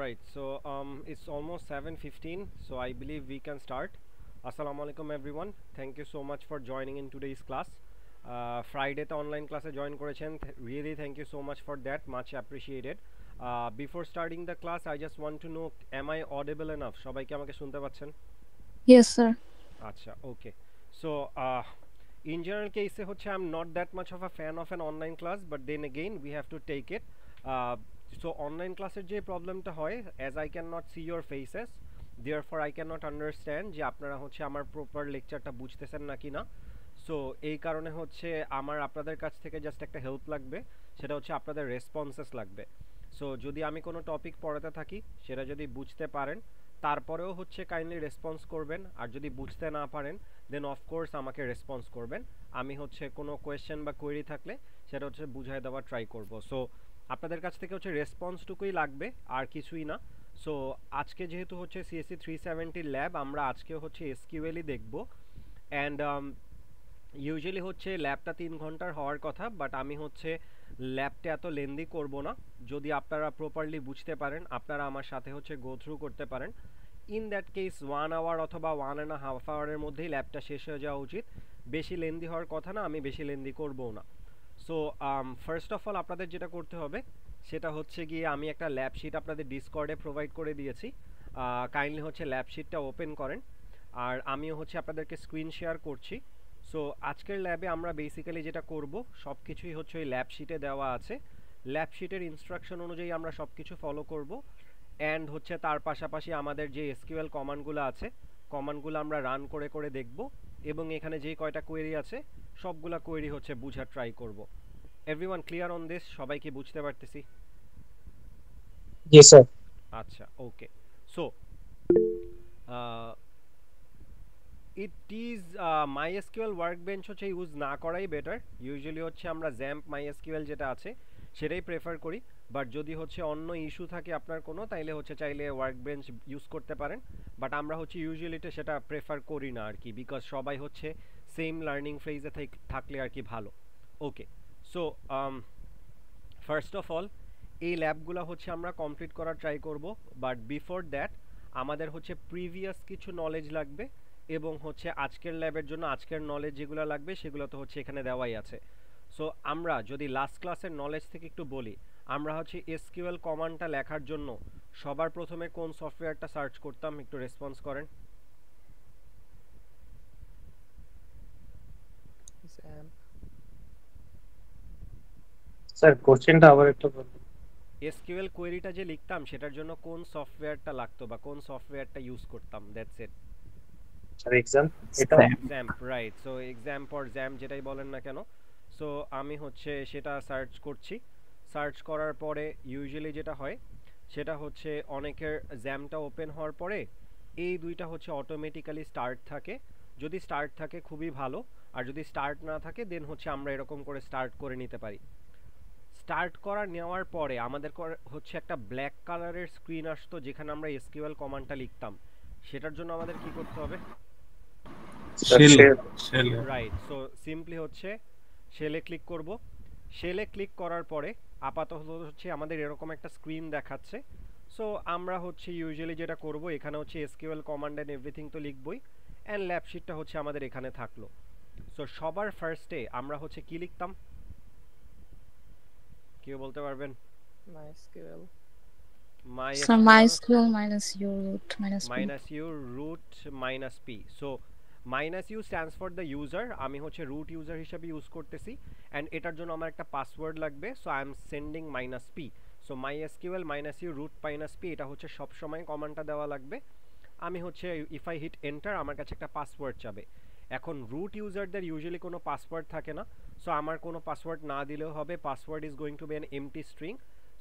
Right, so it's almost 7:15, so I believe we can start. Assalamu alaikum everyone. Thank you so much for joining in today's class. Friday the online class join করেছেন. Really thank you so much for that. Much appreciated. Before starting the class, I just want to know, am I audible enough? সবাই কি আমাকে শুনতে পাচ্ছেন? Yes, sir. আচ্ছা, okay. So, in general case হচ্ছে I'm not that much of a fan of an online class, but then again we have to take it. Uh, so online ক্লাসের যে প্রবলেমটা হয়, as I cannot see your faces, therefore I cannot understand যে আপনারা হচ্ছে আমার proper লেকচারটা বুঝতেছেন নাকি না। সো এই কারণে হচ্ছে আমার আপনাদের কাছ থেকে জাস্ট একটা হেল্প লাগবে, সেটা হচ্ছে আপনাদের রেসপন্সেস লাগবে। সো যদি আমি কোনো টপিক পড়াতে থাকি, সেটা যদি বুঝতে পারেন তারপরেও হচ্ছে কাইন্ডলি রেসপন্স করবেন, আর যদি বুঝতে না পারেন দেন অফকোর্স আমাকে রেসপন্স করবেন। আমি হচ্ছে কোনো কোয়েশ্চেন বা কোয়েরি থাকলে সেটা হচ্ছে বুঝাই দেওয়ার ট্রাই করব। সো আপনাদের কাছ থেকে হচ্ছে রেসপন্সটুকুই লাগবে, আর কিছুই না। সো আজকে যেহেতু হচ্ছে সিএসসি 370 ল্যাব, আমরা আজকে হচ্ছে এসকিউএলই দেখব। অ্যান্ড ইউজুয়ালি হচ্ছে ল্যাবটা 3 ঘন্টার হওয়ার কথা, বাট আমি হচ্ছে ল্যাবটা এত লেন্দি করব না। যদি আপনারা প্রপারলি বুঝতে পারেন, আপনারা আমার সাথে হচ্ছে গো থ্রু করতে পারেন, ইন দ্যাট কেস 1 আওয়ার অথবা 1.5 আওয়ারের মধ্যেই ল্যাবটা শেষ হয়ে যাওয়া উচিত। বেশি লেন্দি হওয়ার কথা না, আমি বেশি লেন্দি করবও না। সো ফার্স্ট অফ অল আপনাদের যেটা করতে হবে সেটা হচ্ছে গিয়ে, আমি একটা ল্যাব শিট আপনাদের ডিসকর্ডে প্রোভাইড করে দিয়েছি। কাইন্ডলি হচ্ছে ল্যাব শিটটা ওপেন করেন, আর আমিও হচ্ছে আপনাদেরকে স্ক্রিন শেয়ার করছি। সো আজকের ল্যাবে আমরা বেসিক্যালি যেটা করব সব কিছুই হচ্ছে ওই ল্যাব শিটে দেওয়া আছে। ল্যাব শিটের ইনস্ট্রাকশন অনুযায়ী আমরা সব কিছু ফলো করব। অ্যান্ড হচ্ছে তার পাশাপাশি আমাদের যে এসকিউএল কমান্ডগুলো আছে, কমান্ডগুলো আমরা রান করে করে দেখব, এবং এখানে যে কয়টা কোয়েরি আছে সবগুলা কোয়েরি হচ্ছে বুঝার ট্রাই করব। Everyone clear on this? সবাই কি বুঝতে পারতেছি? জি স্যার। আচ্ছা, okay. So it is MySQL workbench হচ্ছে ইউজ না করাই বেটার। ইউজুয়ালি হচ্ছে আমরা জ্যাম্প মাইএসকিউএল যেটা আছে সেটাই প্রেফার করি, বাট যদি হচ্ছে অন্য ইস্যু থাকে আপনার কোনো, তাইলে হচ্ছে চাইলে ওয়ার্কবেঞ্চ ইউজ করতে পারেন। বাট আমরা হচ্ছে ইউজুয়ালিটা সেটা প্রেফার করি না আর কি, বিকজ সবাই হচ্ছে সেম লার্নিং ফেজে থাকলে আর কি ভালো। ওকে, সো ফার্স্ট অফ অল এই ল্যাবগুলো হচ্ছে আমরা কমপ্লিট করার ট্রাই করব, বাট বিফোর দ্যাট আমাদের হচ্ছে প্রিভিয়াস কিছু নলেজ লাগবে, এবং হচ্ছে আজকের ল্যাবের জন্য আজকের নলেজ যেগুলো লাগবে সেগুলো তো হচ্ছে এখানে দেওয়াই আছে। সো আমরা যদি লাস্ট ক্লাসের নলেজ থেকে একটু বলি, আমরা হচ্ছে এসকিউএল কমান্ডটা লেখার জন্য সবার প্রথমে কোন সফটওয়্যারটা সার্চ করতাম? একটু রেসপন্স করেন। স্যার কোশ্চেনটা আবার একটু বলুন। এসকিউএল কোয়েরিটা যে লিখতাম সেটার জন্য কোন সফটওয়্যারটা লাগতো বা কোন সফটওয়্যারটা ইউজ করতাম? That's it. স্যার এক্সাম এটা জ্যাম্প, রাইট। সো এক্সাম্প অর জ্যাম্প যেটাই বলেন না কেন, সো আমি হচ্ছে সেটা সার্চ করছি। সার্চ করার পরে ইউজুয়ালি যেটা হয় সেটা হচ্ছে অনেকের জ্যামটা ওপেন হওয়ার পরে এই দুইটা হচ্ছে অটোমেটিক্যালি স্টার্ট থাকে। যদি স্টার্ট থাকে খুবই ভালো, আর যদি স্টার্ট না থাকে দেন হচ্ছে আমরা এরকম করে স্টার্ট করে নিতে পারি। স্টার্ট করা নেওয়ার পরে আমাদের হচ্ছে একটা ব্ল্যাক কালারের স্ক্রিন আসতো যেখানে আমরা এসকিউএল কমান্ডটা লিখতাম। সেটার জন্য আমাদের কি করতে হবে? রাইট। সো সিম্পলি হচ্ছে শেলে ক্লিক করব। শেলে ক্লিক করার পরে আপাতত হচ্ছে আমাদের এরকম একটা স্ক্রিন দেখাচ্ছে। সো আমরা হচ্ছে ইউজুয়ালি যেটা করব, এখানে হচ্ছে এসকিউএল কমান্ড এন্ড এভরিথিং তো লিখবই, অ্যান্ড ল্যাব শিটটা হচ্ছে আমাদের এখানে থাকলো। সো সবার ফার্স্টে আমরা হচ্ছে কি লিখতাম? কেউ বলতে পারবেন? MySQL. MySQL So MySQL minus u root minus p. minus u root minus p. So minus u stands for the user, আমি হচ্ছে root user হিসেবে ইউজ করতেছি, and এটার জন্য আমার একটা পাসওয়ার্ড লাগবে। So I M sending minus p. So mysql minus u root minus p, এটা হচ্ছে সব সময় কমান্ডটা দেওয়া লাগবে। আমি হচ্ছে ইফ আই হিট এন্টার আমার কাছে একটা পাসওয়ার্ড চাবে। এখন রুট ইউজারদের ইউজুয়ালি কোনো পাসওয়ার্ড থাকে না, সো আমার কোনো পাসওয়ার্ড না দিলেও হবে। Password is going to be an empty string.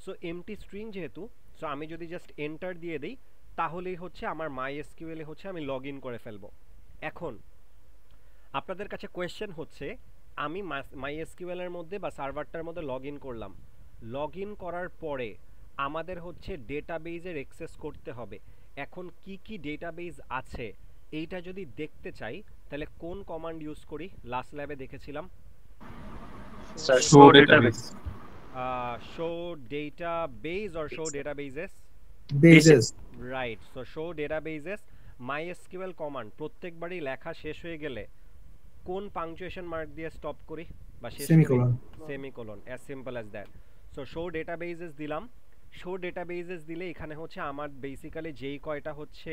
So MT string যেহেতু, সো আমি যদি জাস্ট এন্টার দিয়ে দিই তাহলেই হচ্ছে আমার মাইএসকিউএল এ হচ্ছে আমি লগ ইন করে ফেলবো। এখন আপনাদের কাছে কোয়েশ্চেন হচ্ছে, আমি মাইএসকিউএল এর মধ্যে বা সার্ভারটার মধ্যে লগ ইন করলাম, লগ ইন করার পরে আমাদের হচ্ছে ডেটাবেজের অ্যাক্সেস করতে হবে। এখন কি কি ডেটাবেজ আছে এইটা যদি দেখতে চাই তাহলে কোন কমান্ড ইউজ করি? লাস্ট ল্যাবে দেখেছিলাম sir show database. Show database or show databases. bases. Right, so show databases MySQL command প্রত্যেকবারই লেখা শেষ হয়ে গেলে কোন পাংচুয়েশন মার্ক দিয়ে স্টপ করি বা শেষ করি? Semicolon. Semicolon, as simple as that. So show databases দিলাম, শো ডেটাবেজেস দিলে এখানে হচ্ছে আমার বেসিক্যালি যেই কয়টা হচ্ছে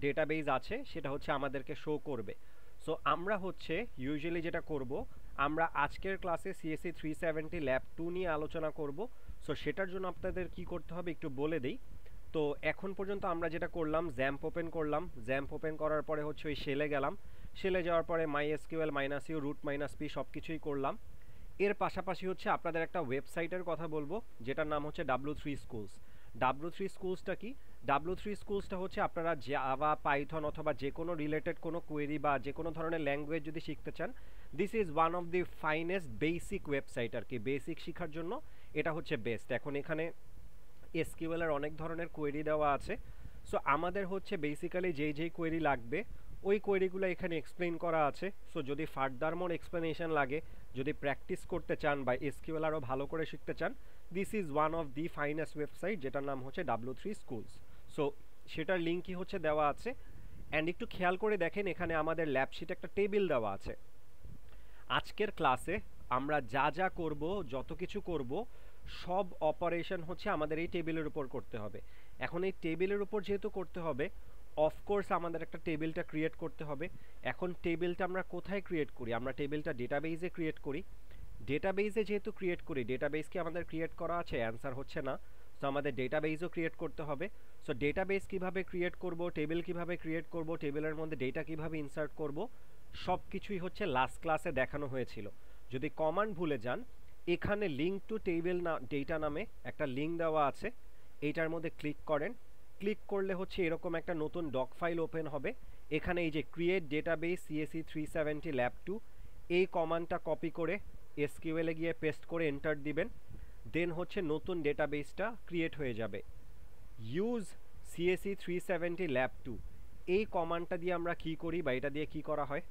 ডেটাবেজ আছে সেটা হচ্ছে আমাদেরকে শো করবে। সো আমরা হচ্ছে ইউজুয়ালি যেটা করব, আমরা আজকের ক্লাসে সিএসসি 370 ল্যাব 2 নিয়ে আলোচনা করব। সো সেটার জন্য আপনাদের কি করতে হবে একটু বলে দেই। তো এখন পর্যন্ত আমরা যেটা করলাম, জ্যাম্প ওপেন করলাম, জ্যাম্প ওপেন করার পরে হচ্ছে ওই শেলে গেলাম, শেলে যাওয়ার পরে MySQL minus U root minus P সব কিছুই করলাম। এর পাশাপাশি হচ্ছে আপনাদের একটা ওয়েবসাইটের কথা বলবো যেটার নাম হচ্ছে W3 স্কুলস। W3 স্কুলসটা কি? W3 স্কুলসটা হচ্ছে আপনারা জাভা, পাইথন অথবা যে কোনো রিলেটেড কোনো কোয়েরি বা যে কোনো ধরনের ল্যাঙ্গুয়েজ যদি শিখতে চান, this is one of the finest basic website আর কি। বেসিক শেখার জন্য এটা হচ্ছে বেস্ট। এখন এখানে এসকিউএল এর অনেক ধরনের কোয়েরি দেওয়া আছে। সো আমাদের হচ্ছে বেসিক্যালি যেই কোয়েরি লাগবে ওই কোয়েরিগুলো এখানে এক্সপ্লেইন করা আছে। সো যদি ফার্দার মোর এক্সপ্লেনেশন লাগে, যদি প্র্যাকটিস করতে চান বা এসকিউএল আরও ভালো করে শিখতে চান, this is one of the finest website যেটার নাম হচ্ছে W3 স্কুলস। সো সেটার লিঙ্কই হচ্ছে দেওয়া আছে। অ্যান্ড একটু খেয়াল করে দেখেন এখানে আমাদের ল্যাবশিটে একটা টেবিল দেওয়া আছে। আজকের ক্লাসে আমরা যা যা করব, যত কিছু করব, সব অপারেশন হচ্ছে আমাদের এই টেবিলের উপর করতে হবে। এখন এই টেবিলের উপর যেহেতু করতে হবে, অফকোর্স আমাদের একটা টেবিলটা ক্রিয়েট করতে হবে। এখন টেবিলটা আমরা কোথায় ক্রিয়েট করি? আমরা টেবিলটা ডেটাবেজে ক্রিয়েট করি। ডেটাবেজে যেহেতু ক্রিয়েট করি, ডেটাবেজ কি আমাদের ক্রিয়েট করা আছে? অ্যান্সার হচ্ছে না। সো আমাদের ডেটাবেজও ক্রিয়েট করতে হবে। সো ডেটাবেজ কিভাবে ক্রিয়েট করব, টেবিল কিভাবে ক্রিয়েট করব, টেবিলের মধ্যে ডেটা কিভাবে ইনসার্ট করব, সব কিছুই হচ্ছে লাস্ট ক্লাসে দেখানো হয়েছিল। যদি কমান্ড ভুলে যান, এখানে লিঙ্ক টু টেবিল না ডেটা নামে একটা লিঙ্ক দেওয়া আছে, এইটার মধ্যে ক্লিক করেন। ক্লিক করলে হচ্ছে এরকম একটা নতুন ডক ফাইল ওপেন হবে। এখানে এই যে ক্রিয়েট ডেটাবেস সিএসসি 370 ল্যাব 2 এই কমান্ডটা কপি করে এসকিউএলে গিয়ে পেস্ট করে এন্টার দিবেন। দেন হচ্ছে নতুন ডেটাবেসটা ক্রিয়েট হয়ে যাবে। ইউজ সিএসসি 370 ল্যাব 2 এই কমান্ডটা দিয়ে আমরা কি করি বা এটা দিয়ে কি করা হয়?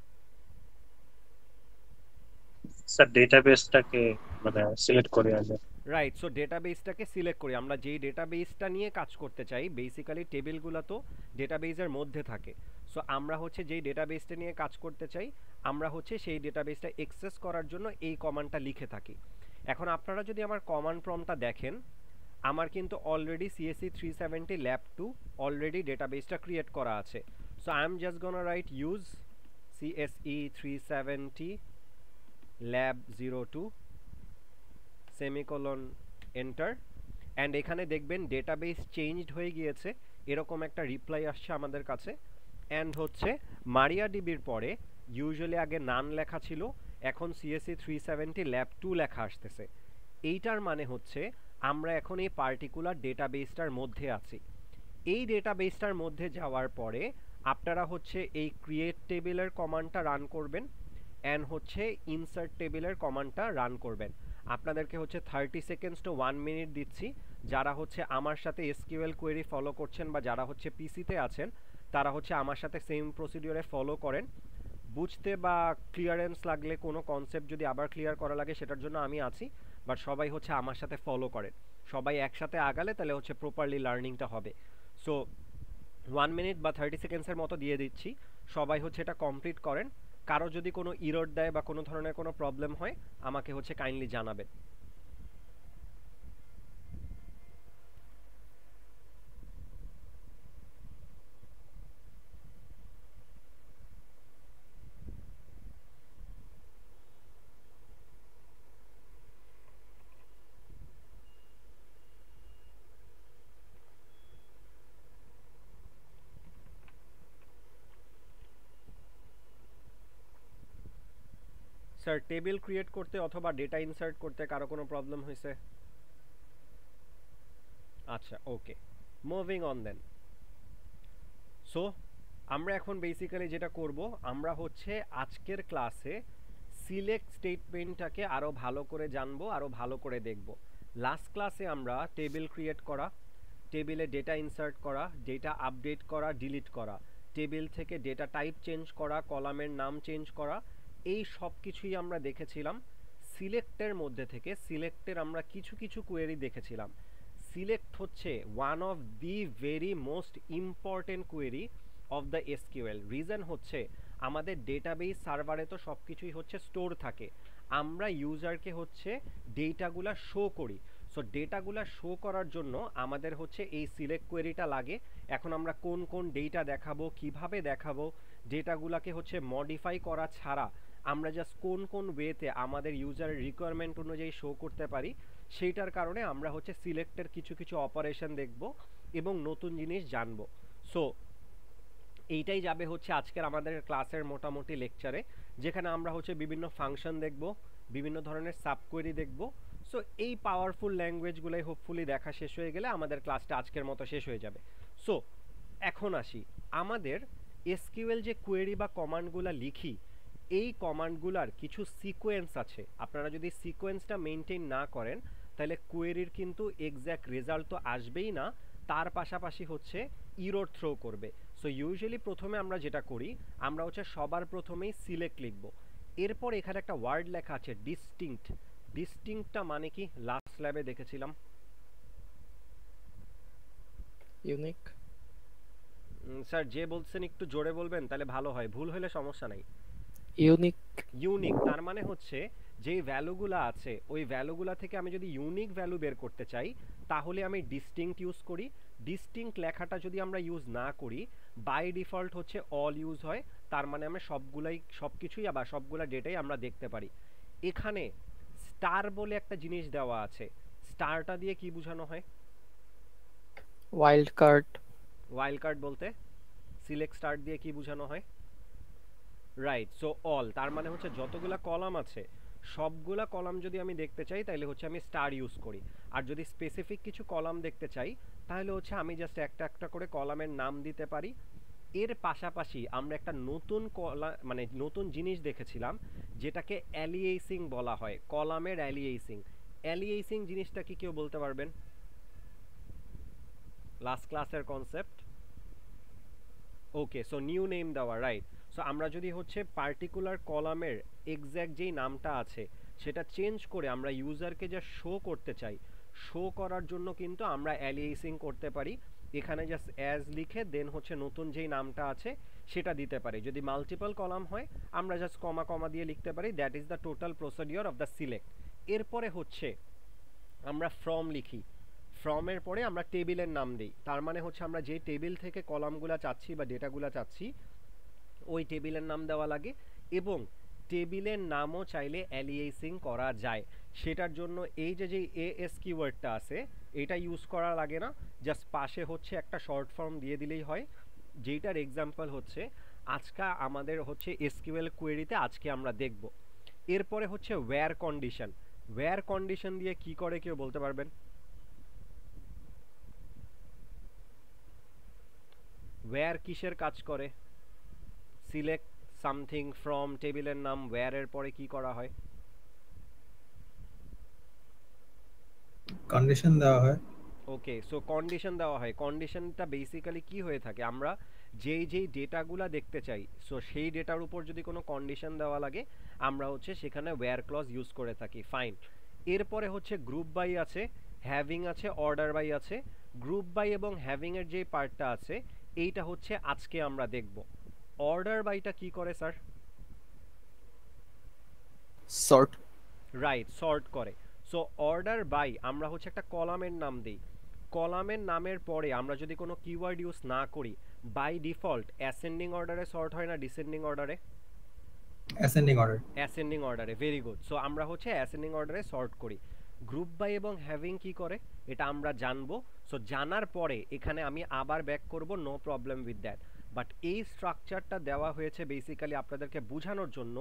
স্যার ডেটাবেসটাকে মানে সিলেক্ট করে আগে। রাইট, সো ডেটাবেসটাকে সিলেক্ট করি। আমরা যেই ডেটাবেসটা নিয়ে কাজ করতে চাই, বেসিক্যালি টেবিলগুলো তো ডেটাবেসের মধ্যে থাকে। সো আমরা হচ্ছে যেই ডেটাবেসটা নিয়ে কাজ করতে চাই, আমরা হচ্ছে সেই ডেটাবেসটা অ্যাক্সেস করার জন্য এই কমান্ডটা লিখে থাকি। এখন আপনারা যদি আমার কমান্ড প্রম্পটটা দেখেন, আমার কিন্তু অলরেডি সিএসসি 370 ল্যাব 2 অলরেডি ডেটাবেসটা ক্রিয়েট করা আছে। So I am just gonna write use CSE 370 lab 02 semicolon enter. And এখানে দেখবেন ডেটাবেস চেঞ্জড হয়ে গিয়েছে, এরকম একটা রিপ্লাই আসছে আমাদের কাছে। অ্যান্ড হচ্ছে মারিয়াডিবির পরে ইউজুয়ালি আগে নান লেখা ছিল, এখন সিএসসি 370 ল্যাব 2 লেখা আসতেছে। এইটার মানে হচ্ছে আমরা এখন এই পার্টিকুলার ডেটাবেসটার মধ্যে আছি। এই ডেটাবেসটার মধ্যে যাওয়ার পরে আপনারা হচ্ছে এই ক্রিয়েট টেবিলের কমান্ডটা রান করবেন অ্যান্ড হচ্ছে ইনসার্ট টেবিলের কমান্ডটা রান করবেন। আপনাদেরকে হচ্ছে 30 সেকেন্ডস টু 1 মিনিট দিচ্ছি। যারা হচ্ছে আমার সাথে এসকিউএল কোয়েরি ফলো করছেন বা যারা হচ্ছে পিসিতে আছেন, তারা হচ্ছে আমার সাথে সেম প্রসিডিওরে ফলো করেন। বুঝতে বা ক্লিয়ারেন্স লাগলে, কোনো কনসেপ্ট যদি আবার ক্লিয়ার করা লাগে, সেটার জন্য আমি আছি। বাট সবাই হচ্ছে আমার সাথে ফলো করেন, সবাই একসাথে আগালে তাহলে হচ্ছে প্রপারলি লার্নিংটা হবে। সো 1 মিনিট বা 30 সেকেন্ডসের মতো দিয়ে দিচ্ছি, সবাই হচ্ছে এটা কমপ্লিট করেন। কারো যদি কোনো ইরর দেয় বা কোনো ধরনের কোনো প্রবলেম হয়, আমাকে হচ্ছে কাইন্ডলি জানাবেন। স্যার টেবিল ক্রিয়েট করতে অথবা ডেটা ইনসার্ট করতে কারো কোনো প্রবলেম হয়েছে? আচ্ছা, ওকে, মুভিং অন দেন। সো আমরা এখন বেসিক্যালি যেটা করব, আমরা হচ্ছে আজকের ক্লাসে সিলেক্ট স্টেটমেন্টটাকে আরও ভালো করে জানবো, আরও ভালো করে দেখব। লাস্ট ক্লাসে আমরা টেবিল ক্রিয়েট করা, টেবিলে ডেটা ইনসার্ট করা, ডেটা আপডেট করা, ডিলিট করা, টেবিল থেকে ডেটা টাইপ চেঞ্জ করা, কলামের নাম চেঞ্জ করা, এই সব কিছুই আমরা দেখেছিলাম। সিলেক্টের মধ্যে থেকে সিলেক্টের আমরা কিছু কিছু কোয়েরি দেখেছিলাম। সিলেক্ট হচ্ছে one of the very most important query of the SQL. Reason হচ্ছে আমাদের ডেটাবেস সার্ভারে তো সব কিছুই হচ্ছে স্টোর থাকে, আমরা ইউজারকে হচ্ছে ডেটাগুলা শো করি। সো ডেটাগুলা শো করার জন্য আমাদের হচ্ছে এই সিলেক্ট কোয়েরিটা লাগে। এখন আমরা কোন কোন ডেটা দেখাবো, কিভাবে দেখাবো, ডেটাগুলাকে হচ্ছে মডিফাই করা ছাড়া আমরা জাস্ট কোন কোন ওয়েতে আমাদের ইউজারের রিকোয়ারমেন্ট অনুযায়ী শো করতে পারি, সেইটার কারণে আমরা হচ্ছে সিলেক্টের কিছু কিছু অপারেশন দেখব এবং নতুন জিনিস জানবো। সো এইটাই যাবে হচ্ছে আজকের আমাদের ক্লাসের মোটামুটি লেকচারে, যেখানে আমরা হচ্ছে বিভিন্ন ফাংশন দেখব, বিভিন্ন ধরনের সাবকোয়েরি দেখব। সো এই পাওয়ারফুল ল্যাঙ্গুয়েজগুলোই হোপফুলি দেখা শেষ হয়ে গেলে আমাদের ক্লাসটা আজকের মতো শেষ হয়ে যাবে। সো এখন আসি, আমাদের এসকিউএল যে কোয়েরি বা কমান্ডগুলো লিখি, এই কমান্ডগুলার কিছু সিকোয়েন্স আছে। আপনারা যদি সিকোয়েন্সটা মেনটেন না করেন তাহলে কোয়েরির কিন্তু এক্স্যাক্ট রেজাল্ট তো আসবেই না, তার পাশাপাশি হচ্ছে ইরর থ্রো করবে। সো ইউজুয়ালি প্রথমে আমরা যেটা করি, আমরা হচ্ছে সবার প্রথমেই সিলেক্ট লিখব, এরপর এখানে একটা ওয়ার্ড লেখা আছে ডিস্টিংক্ট। ডিস্টিংক্টটা মানে কি লাস্ট ল্যাবে দেখেছিলাম? ইউনিক। স্যার যে বলছেন একটু জোরে বলবেন তাহলে ভালো হয়, ভুল হলে সমস্যা নাই। ইউনিক। ইউনিক তার মানে হচ্ছে যেই ভ্যালুগুলো আছে ওই ভ্যালুগুলো থেকে আমি যদি ইউনিক ভ্যালু বের করতে চাই তাহলে আমি ডিস্টিংক্ট ইউজ করি। ডিস্টিংক্ট লেখাটা যদি আমরা ইউজ না করি, বাই ডিফল্ট হচ্ছে অল ইউজ হয়, তার মানে আমরা সবকিছুই আবার সবগুলা ডেটাই আমরা দেখতে পারি। এখানে স্টার বলে একটা জিনিস দেওয়া আছে, স্টারটা দিয়ে কি বোঝানো হয়? Wild card. ওয়াইল্ড কার্ড বলতে সিলেক্ট স্টার দিয়ে কি বোঝানো হয়? রাইট। সো অল তার মানে হচ্ছে যতগুলা কলাম আছে সবগুলা কলাম যদি আমি দেখতে চাই তাহলে হচ্ছে আমি স্টার ইউজ করি, আর যদি স্পেসিফিক কিছু কলাম দেখতে চাই তাহলে হচ্ছে আমি জাস্ট একটা একটা করে কলামের নাম দিতে পারি। এর পাশাপাশি আমরা একটা নতুন মানে নতুন জিনিস দেখেছিলাম যেটাকে অ্যালিয়েসিং বলা হয়, কলামের অ্যালিয়েসিং। অ্যালিয়েসিং জিনিসটা কি কেউ বলতে পারবেন? লাস্ট ক্লাসের কনসেপ্ট। ওকে, সো নিউ নেম দেওয়া, রাইট। সো আমরা যদি হচ্ছে পার্টিকুলার কলামের এক্স্যাক্ট যেই নামটা আছে সেটা চেঞ্জ করে আমরা ইউজারকে যা শো করতে চাই, শো করার জন্য কিন্তু আমরা অ্যালিয়েসিং করতে পারি। এখানে জাস্ট অ্যাজ লিখে দেন হচ্ছে নতুন যেই নামটা আছে সেটা দিতে পারি। যদি মাল্টিপল কলাম হয় আমরা জাস্ট কমা কমা দিয়ে লিখতে পারি। That is the total procedure of the select. এরপরে হচ্ছে আমরা ফ্রম লিখি, ফ্রমের পরে আমরা টেবিলের নাম দিই। তার মানে হচ্ছে আমরা যে টেবিল থেকে কলামগুলো চাচ্ছি বা ডেটাগুলো চাচ্ছি ওই টেবিলের নাম দেওয়া লাগে, এবং টেবিলের নামও চাইলে অ্যালিয়েসিং করা যায়। সেটার জন্য এই যে এএস কিওয়ার্ডটা আছে এটা ইউজ করা লাগে না, জাস্ট পাশে হচ্ছে একটা শর্ট ফর্ম দিয়ে দিলেই হয়, যেটার এক্সাম্পল হচ্ছে আজকে আমাদের হচ্ছে এসকিউএল কোয়েরিতে আজকে আমরা দেখব। এরপরে হচ্ছে ওয়্যার কন্ডিশন। ওয়্যার কন্ডিশন দিয়ে কি করে কেউ বলতে পারবেন? ওয়্যার কিসের কাজ করে? সিলেক্ট সামথিং ফ্রম টেবিলের নাম, ওয়্যার এর পরে কি করা হয়? কন্ডিশন দেওয়া হয়। ওকে, সো কন্ডিশন দেওয়া হয়। কন্ডিশনটা বেসিক্যালি কি হয়ে থাকে, আমরা যেই যেই ডেটাগুলো দেখতে চাই সো সেই ডেটার উপর যদি কোনো কন্ডিশন দেওয়া লাগে আমরা হচ্ছে সেখানে ওয়্যার ক্লজ ইউজ করে থাকি। ফাইন। এরপরে হচ্ছে গ্রুপ বাই আছে, হ্যাভিং আছে, অর্ডার বাই আছে। গ্রুপ বাই এবং হ্যাভিং এর যে পার্টটা আছে এইটা হচ্ছে আজকে আমরা দেখব। অর্ডার বাইটা কি করে স্যার? সর্ট। রাইট, সর্ট করে। সো অর্ডার বাই আমরা হচ্ছে একটা কলামের নাম দিই, কলামের নামের পরে আমরা যদি কোনো কিওয়ার্ড ইউজ না করি বাই ডিফল্ট অ্যাসেন্ডিং অর্ডারে সর্ট হয় না ডিসেন্ডিং অর্ডারে? Ascending order. অ্যাসেন্ডিং অর্ডারে, ভেরি গুড। সো আমরা হচ্ছে অ্যাসেন্ডিং অর্ডারে সর্ট করি। গ্রুপ বাই এবং হ্যাভিং কি করে এটা আমরা জানবো। সো জানার পরে এখানে আমি আবার ব্যাক করব, no problem with that. But এই স্ট্রাকচারটা দেওয়া হয়েছে বেসিক্যালি আপনাদেরকে বোঝানোর জন্য।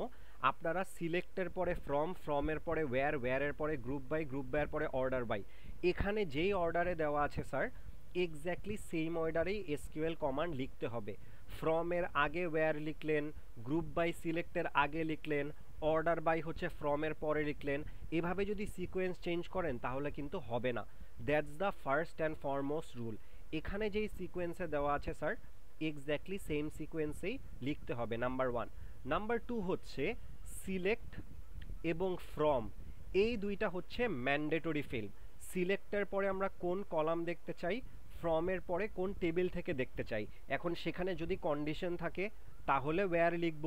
আপনারা সিলেক্টের পরে ফ্রম, ফ্রমের পরে ওয়্যার, ওয়্যারের পরে গ্রুপ বাইয়ের পরে অর্ডার বাই, এখানে যেই অর্ডারে দেওয়া আছে স্যার এক্স্যাক্টলি সেম অর্ডারেই এসকিউএল কমান্ড লিখতে হবে। ফ্রমের আগে ওয়্যার লিখলেন, গ্রুপ বাই সিলেক্টের আগে লিখলেন, অর্ডার বাই হচ্ছে ফ্রমের পরে লিখলেন। এভাবে যদি সিকোয়েন্স চেঞ্জ করেন তাহলে কিন্তু হবে না। That's the first and foremost rule. এখানে যেই সিকোয়েন্সে দেওয়া আছে স্যার এক্স্যাক্টলি সেম সিকোয়েন্সেই লিখতে হবে, নাম্বার 1। নাম্বার 2 হচ্ছে সিলেক্ট এবং ফ্রম, এই দুইটা হচ্ছে ম্যান্ডেটরি ফিল্ড। সিলেক্টের পরে আমরা কোন কলাম দেখতে চাই, ফ্রমের পরে কোন টেবিল থেকে দেখতে চাই। এখন সেখানে যদি কন্ডিশন থাকে তাহলে ওয়্যার লিখব,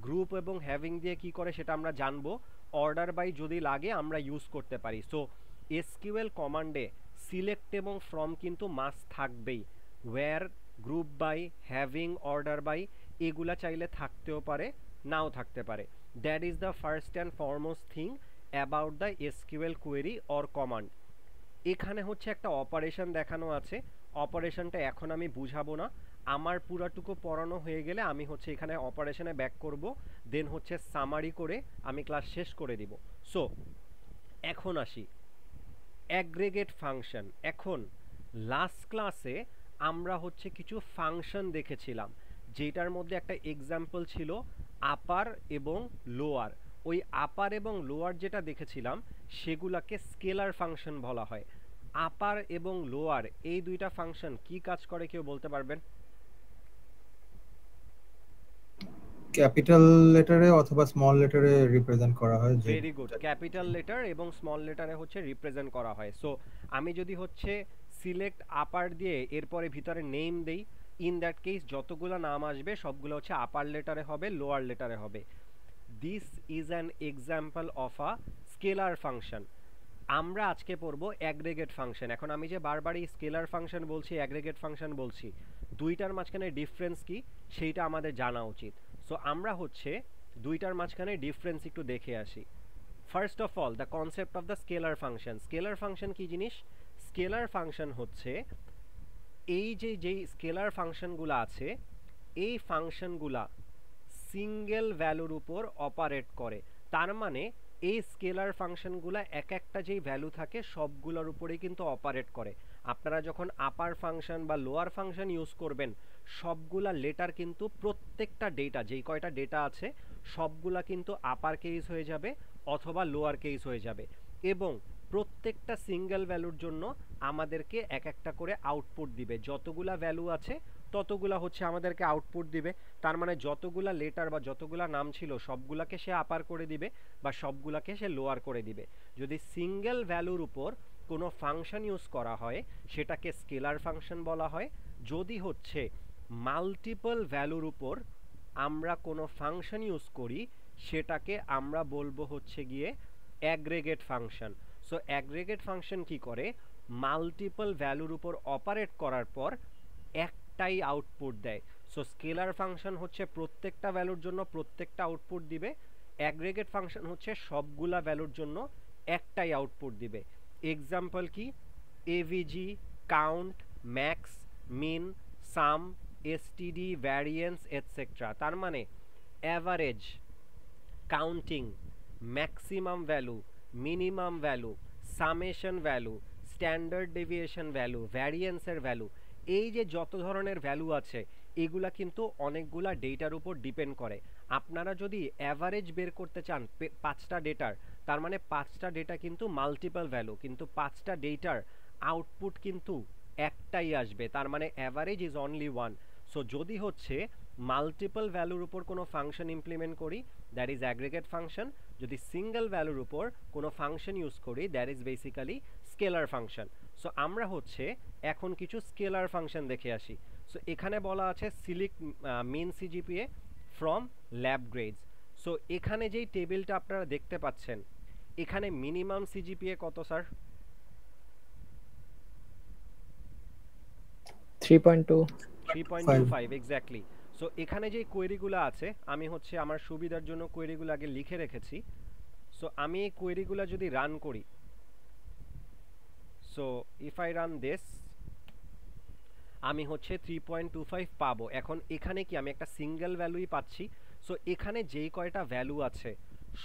গ্রুপ এবং হ্যাভিং দিয়ে কি করে সেটা আমরা জানবো, অর্ডার বাই যদি লাগে আমরা ইউজ করতে পারি। সো এসকিউএল কমান্ডে সিলেক্ট এবং ফ্রম কিন্তু মাস্ট থাকবেই। Where, group by, having, order by এগুলা চাইলে থাকতেও পারে, নাও থাকতে পারে। That is the first and foremost thing about the SQL query or command. এখানে হচ্ছে একটা অপারেশন দেখানো আছে, অপারেশনটা এখন আমি বুঝাবো না, আমার পুরাটুকু পড়ানো হয়ে গেলে আমি হচ্ছে এখানে অপারেশনে ব্যাক করব, দেন হচ্ছে সামারি করে আমি ক্লাস শেষ করে দিব। সো এখন আসি অ্যাগ্রেগেট ফাংশন। এখন লাস্ট ক্লাসে আমরা হচ্ছে কিছু ফাংশন দেখেছিলাম, যেটার মধ্যে একটা এক্সাম্পল ছিল আপার এবং লোয়ার। ওই আপার এবং লোয়ার যেটা দেখেছিলাম সেগুলাকে স্কেলার ফাংশন বলা হয়। আপার এবং লোয়ার এই দুইটা ফাংশন কি কাজ করে কেউ বলতে পারবেন? ক্যাপিটাল লেটারে অথবা স্মল লেটারে রিপ্রেজেন্ট করা হয়। ভেরি গুড, ক্যাপিটাল লেটার এবং স্মল লেটারে হচ্ছে রিপ্রেজেন্ট করা হয়। সো আমি যদি হচ্ছে সিলেক্ট আপার দিয়ে এরপরে ভিতরে নেম দেই, ইন দ্যাট কেস যতগুলো নাম আসবে সবগুলো হচ্ছে আপার লেটারে হবে, লোয়ার লেটারে হবে। This is an example of a scalar function. আমরা আজকে পড়বো অ্যাগ্রেগেট ফাংশন। এখন আমি যে বারবার এই স্কেলার ফাংশন বলছি, অ্যাগ্রেগেট ফাংশন বলছি, দুইটার মাঝখানে ডিফারেন্স কি সেইটা আমাদের জানা উচিত। সো আমরা হচ্ছে দুইটার মাঝখানে ডিফারেন্স একটু দেখে আসি। First of all the concept of the scalar function. Scalar function কি জিনিস? স্কেলার ফাংশন হচ্ছে এই যেই স্কেলার ফাংশনগুলো আছে এই ফাংশনগুলা সিঙ্গেল ভ্যালুর উপর অপারেট করে। তার মানে এই স্কেলার ফাংশনগুলো এক একটা যেই ভ্যালু থাকে সবগুলোর উপরেই কিন্তু অপারেট করে। আপনারা যখন আপার ফাংশন বা লোয়ার ফাংশন ইউজ করবেন সবগুলা লেটার কিন্তু প্রত্যেকটা ডেটা যেই কয়টা ডেটা আছে সবগুলা কিন্তু আপার কেস হয়ে যাবে অথবা লোয়ার কেস হয়ে যাবে, এবং প্রত্যেকটা সিঙ্গেল ভ্যালুর জন্য আমাদেরকে এক একটা করে আউটপুট দিবে। যতগুলা ভ্যালু আছে ততগুলা হচ্ছে আমাদেরকে আউটপুট দিবে। তার মানে যতগুলা লেটার বা যতগুলা নাম ছিল সবগুলাকে সে আপার করে দিবে বা সবগুলাকে সে লোয়ার করে দিবে। যদি সিঙ্গেল ভ্যালুর উপর কোনো ফাংশন ইউজ করা হয় সেটাকে স্কেলার ফাংশন বলা হয়। যদি হচ্ছে মাল্টিপল ভ্যালুর উপর আমরা কোনো ফাংশন ইউজ করি সেটাকে আমরা বলবো হচ্ছে গিয়ে অ্যাগ্রেগেট ফাংশন। সো অ্যাগ্রেগেট ফাংশন কি করে? মাল্টিপল ভ্যালুর উপর অপারেট করার পর একটাই আউটপুট দেয়। সো স্কেলার ফাংশন হচ্ছে প্রত্যেকটা ভ্যালুর জন্য প্রত্যেকটা আউটপুট দিবে, অ্যাগ্রেগেট ফাংশন হচ্ছে সবগুলা ভ্যালুর জন্য একটাই আউটপুট দিবে। এক্সাম্পল কি? AVG, count, max, min, sum, STD, variance etcetera. তার মানে average, counting, maximum value, minimum value, summation value, standard deviation value, ভ্যারিয়েন্সের ভ্যালু, এই যে যত ধরনের ভ্যালু আছে এগুলা কিন্তু অনেকগুলা ডেটার উপর ডিপেন্ড করে। আপনারা যদি অ্যাভারেজ বের করতে চান পাঁচটা ডেটার, তার মানে পাঁচটা ডেটা কিন্তু মাল্টিপল ভ্যালু, কিন্তু পাঁচটা ডেটার আউটপুট কিন্তু একটাই আসবে, তার মানে average is only one. So যদি হচ্ছে মাল্টিপল ভ্যালুর উপর কোনো ফাংশন ইমপ্লিমেন্ট করি দ্যাট ইজ অ্যাগ্রিগেট ফাংশন। যদি সিঙ্গেল ভ্যালুর উপর কোনো ফাংশন ইউজ করি that is basically scalar function. So আমরা হচ্ছে এখন কিছু স্কেলার ফাংশন দেখে আসি। সো এখানে বলা আছে select min CGPA from lab grades. So এখানে যেই টেবিলটা আপনারা দেখতে পাচ্ছেন এখানে মিনিমাম সিজিপিএ কত স্যার? 3.2 3.25 এক্স্যাক্টলি। সো এখানে যে কোয়েরিগুলো আছে আমি হচ্ছে আমার সুবিধার জন্য কোয়েরিগুলো আগে লিখে রেখেছি। সো আমি এই কোয়েরিগুলো যদি রান করি, so if I run this আমি হচ্ছে 3.25 পাবো। এখন এখানে কি আমি একটা সিঙ্গেল ভ্যালুই পাচ্ছি। সো এখানে যেই কয়টা ভ্যালু আছে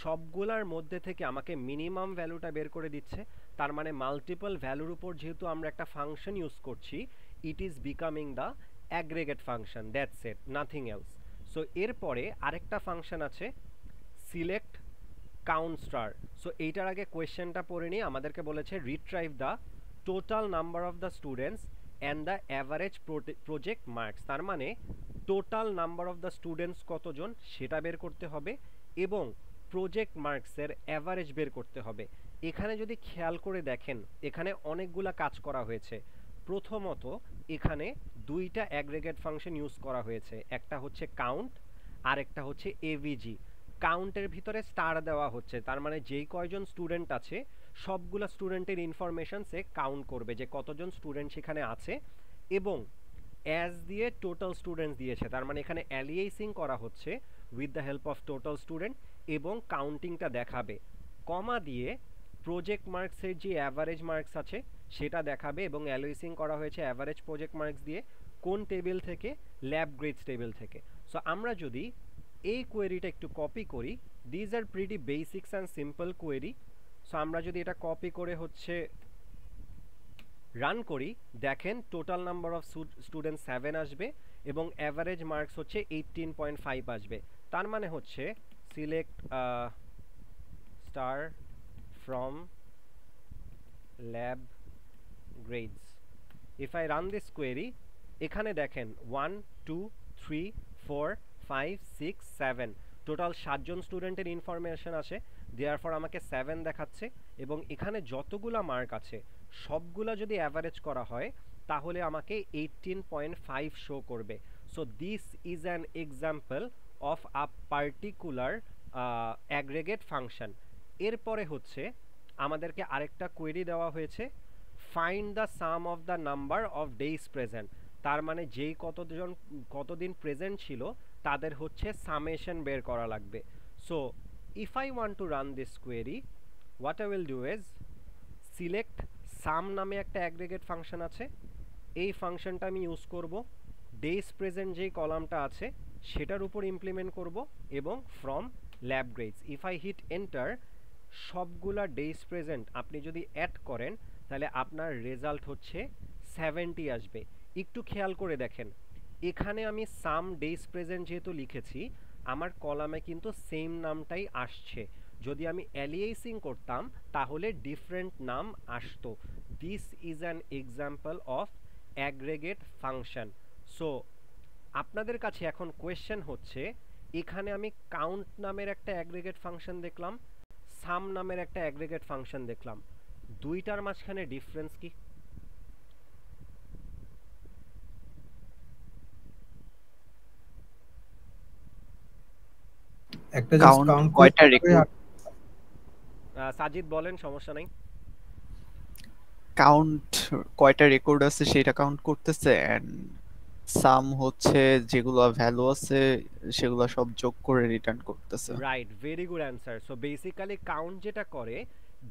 সবগুলার মধ্যে থেকে আমাকে মিনিমাম ভ্যালুটা বের করে দিচ্ছে। তার মানে মাল্টিপল ভ্যালুর উপর যেহেতু আমরা একটা ফাংশন ইউজ করছি it is becoming the aggregate function, that's it, nothing else. So এরপরে আরেকটা ফাংশন আছে সিলেক্ট কাউন্ট স্টার। সো এইটার আগে কোয়েশ্চেনটা পড়ে নিই। আমাদেরকে বলেছে retrieve the total number of the students and the average project marks. তার মানে total number of the students কতজন সেটা বের করতে হবে এবং প্রজেক্ট মার্কসের অ্যাভারেজ বের করতে হবে। এখানে যদি খেয়াল করে দেখেন এখানে অনেকগুলা কাজ করা হয়েছে। প্রথমত এখানে দুইটা অ্যাগ্রিগেট ফাংশন ইউজ করা হয়েছে, একটা হচ্ছে কাউন্ট আর একটা হচ্ছে এভিজি। কাউন্টের ভিতরে স্টার দেওয়া হচ্ছে, তার মানে যেই কয়জন স্টুডেন্ট আছে সবগুলা স্টুডেন্টের ইনফরমেশন সে কাউন্ট করবে যে কতজন স্টুডেন্ট সেখানে আছে, এবং অ্যাজ দিয়ে টোটাল স্টুডেন্টস দিয়েছে, তার মানে এখানে অ্যালিয়েসিং করা হচ্ছে with the help of total student এবং কাউন্টিংটা দেখাবে। কমা দিয়ে প্রজেক্ট মার্কসের যে অ্যাভারেজ মার্কস আছে সেটা দেখাবে, এবং অ্যালিয়েসিং করা হয়েছে অ্যাভারেজ প্রজেক্ট মার্কস দিয়ে কোন টেবিল থেকে, ল্যাব গ্রেডস টেবিল থেকে। সো আমরা যদি এই কোয়েরিটা একটু কপি করি, these are pretty basics and simple query. So আমরা যদি এটা কপি করে হচ্ছে রান করি, দেখেন টোটাল নাম্বার অফ স্টুডেন্ট 7 আসবে এবং অ্যাভারেজ মার্কস হচ্ছে 18.5 আসবে। তার মানে হচ্ছে select star from lab grades. If I run this query, এখানে দেখেন 1 2 3 4 5 6 7 টোটাল 7 জন স্টুডেন্টের ইনফরমেশন আছে, দেয়ারফর আমাকে 7 দেখাচ্ছে, এবং এখানে যতগুলা মার্ক আছে সবগুলা যদি অ্যাভারেজ করা হয় তাহলে আমাকে 18.5 শো করবে। So this is an example of a particular aggregate function. এরপরে হচ্ছে আমাদেরকে আরেকটা কোয়েরি দেওয়া হয়েছে, find the sum of the number of days present. তার মানে যেই কতদিন প্রেজেন্ট ছিল তাদের হচ্ছে সামেশন বের করা লাগবে। So if I want to run this query, what I will do is select sum নামে একটা অ্যাগ্রিগেট ফাংশন আছে, এই ফাংশনটা আমি ইউজ করব, ডেইজ প্রেজেন্ট যেই কলামটা আছে সেটার উপর ইমপ্লিমেন্ট করব, এবং from lab grades. If I hit enter, সবগুলা ডেইজ প্রেজেন্ট আপনি যদি অ্যাড করেন তাহলে আপনার রেজাল্ট হচ্ছে 70 আসবে। একটু খেয়াল করে দেখেন, এখানে আমি সাম ডেইজ প্রেজেন্ট যেহেতু লিখেছি আমার কলামে কিন্তু সেম নামটাই আসছে। যদি আমি অ্যালিয়েসিং করতাম তাহলে ডিফারেন্ট নাম আসতো। This is an example of aggregate function. So আপনাদের কাছে এখন কোয়েশ্চেন হচ্ছে, এখানে আমি কাউন্ট নামের একটা অ্যাগ্রিগেট ফাংশন দেখলাম, সাম নামের একটা অ্যাগ্রিগেট ফাংশন দেখলাম, দুইটার মাঝখানে ডিফারেন্স কি? একটা জাস্ট Count কাউন্ট কয়টা করতে হবে record? সাজিদ বলেন, সমস্যা নাই। কাউন্ট কয়টা রেকর্ড আছে সেটা কাউন্ট করতেছে, এন্ড সাম হচ্ছে যেগুলো ভ্যালু আছে সেগুলো সব যোগ করে রিটার্ন করতেছে। Right, very good answer. So basically count যেটা করে,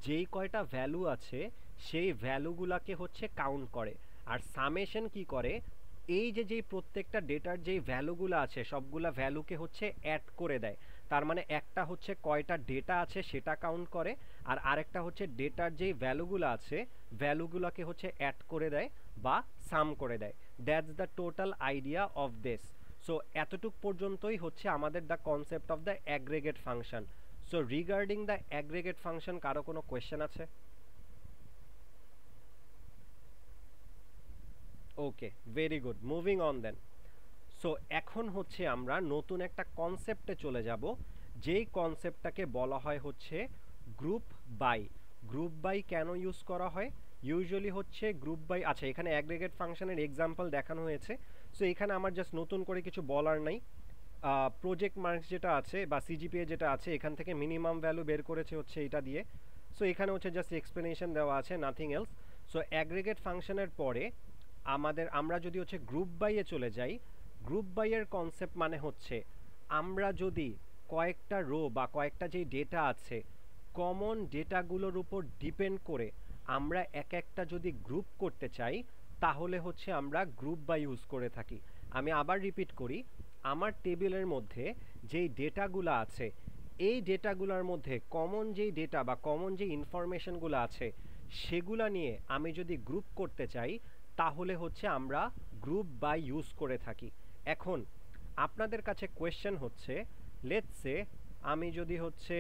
যেই কয়টা ভ্যালু আছে সেই ভ্যালুগুলাকে হচ্ছে কাউন্ট করে, আর সামেশন কি করে, এই যে যেই প্রত্যেকটা ডেটার যেই ভ্যালুগুলো আছে সবগুলা ভ্যালুকে হচ্ছে অ্যাড করে দেয়। তার মানে একটা হচ্ছে কয়টা ডেটা আছে সেটা কাউন্ট করে, আর আরেকটা হচ্ছে ডেটার যেই ভ্যালুগুলো আছে ভ্যালুগুলোকে হচ্ছে অ্যাড করে দেয় বা সাম করে দেয়। That's the total idea of this. So এতটুক পর্যন্তই হচ্ছে আমাদের the concept of the aggregate function. So regarding the aggregate function কারো কোনো কোয়েশ্চেন আছে? Okay, very good, moving on then. So এখন হচ্ছে আমরা নতুন একটা কনসেপ্টে চলে যাব, যেই কনসেপ্টটাকে বলা হয় হচ্ছে গ্রুপ বাই। গ্রুপ বাই কেন ইউজ করা হয়? ইউজুয়ালি হচ্ছে গ্রুপ বাই, আচ্ছা এখানে অ্যাগ্রিগেট ফাংশনের এক্সাম্পল দেখানো হয়েছে, সো এখানে আমার জাস্ট নতুন করে কিছু বলার নাই। প্রজেক্ট মার্কস যেটা আছে বা সিজিপিএ যেটা আছে এখান থেকে মিনিমাম ভ্যালু বের করেছে হচ্ছে এটা দিয়ে। সো এখানে হচ্ছে জাস্ট এক্সপ্লেনেশন দেওয়া আছে, নাথিং এলস। সো অ্যাগ্রিগেট ফাংশনের পরে আমরা যদি হচ্ছে গ্রুপ বাইয়ে চলে যাই, গ্রুপ বাইয়ের কনসেপ্ট মানে হচ্ছে আমরা যদি কয়েকটা রো বা কয়েকটা যেই ডেটা আছে কমন ডেটাগুলোর উপর ডিপেন্ড করে আমরা এক একটা যদি গ্রুপ করতে চাই তাহলে হচ্ছে আমরা গ্রুপ বাই ইউজ করে থাকি। আমি আবার রিপিট করি, আমার টেবিলের মধ্যে যেই ডেটাগুলো আছে এই ডেটাগুলোর মধ্যে কমন যেই ডেটা বা কমন যে ইনফরমেশনগুলো আছে সেগুলা নিয়ে আমি যদি গ্রুপ করতে চাই তাহলে হচ্ছে আমরা গ্রুপ বাই ইউজ করে থাকি। এখন আপনাদের কাছে কোয়েশ্চেন হচ্ছে, লেটস সে আমি যদি হচ্ছে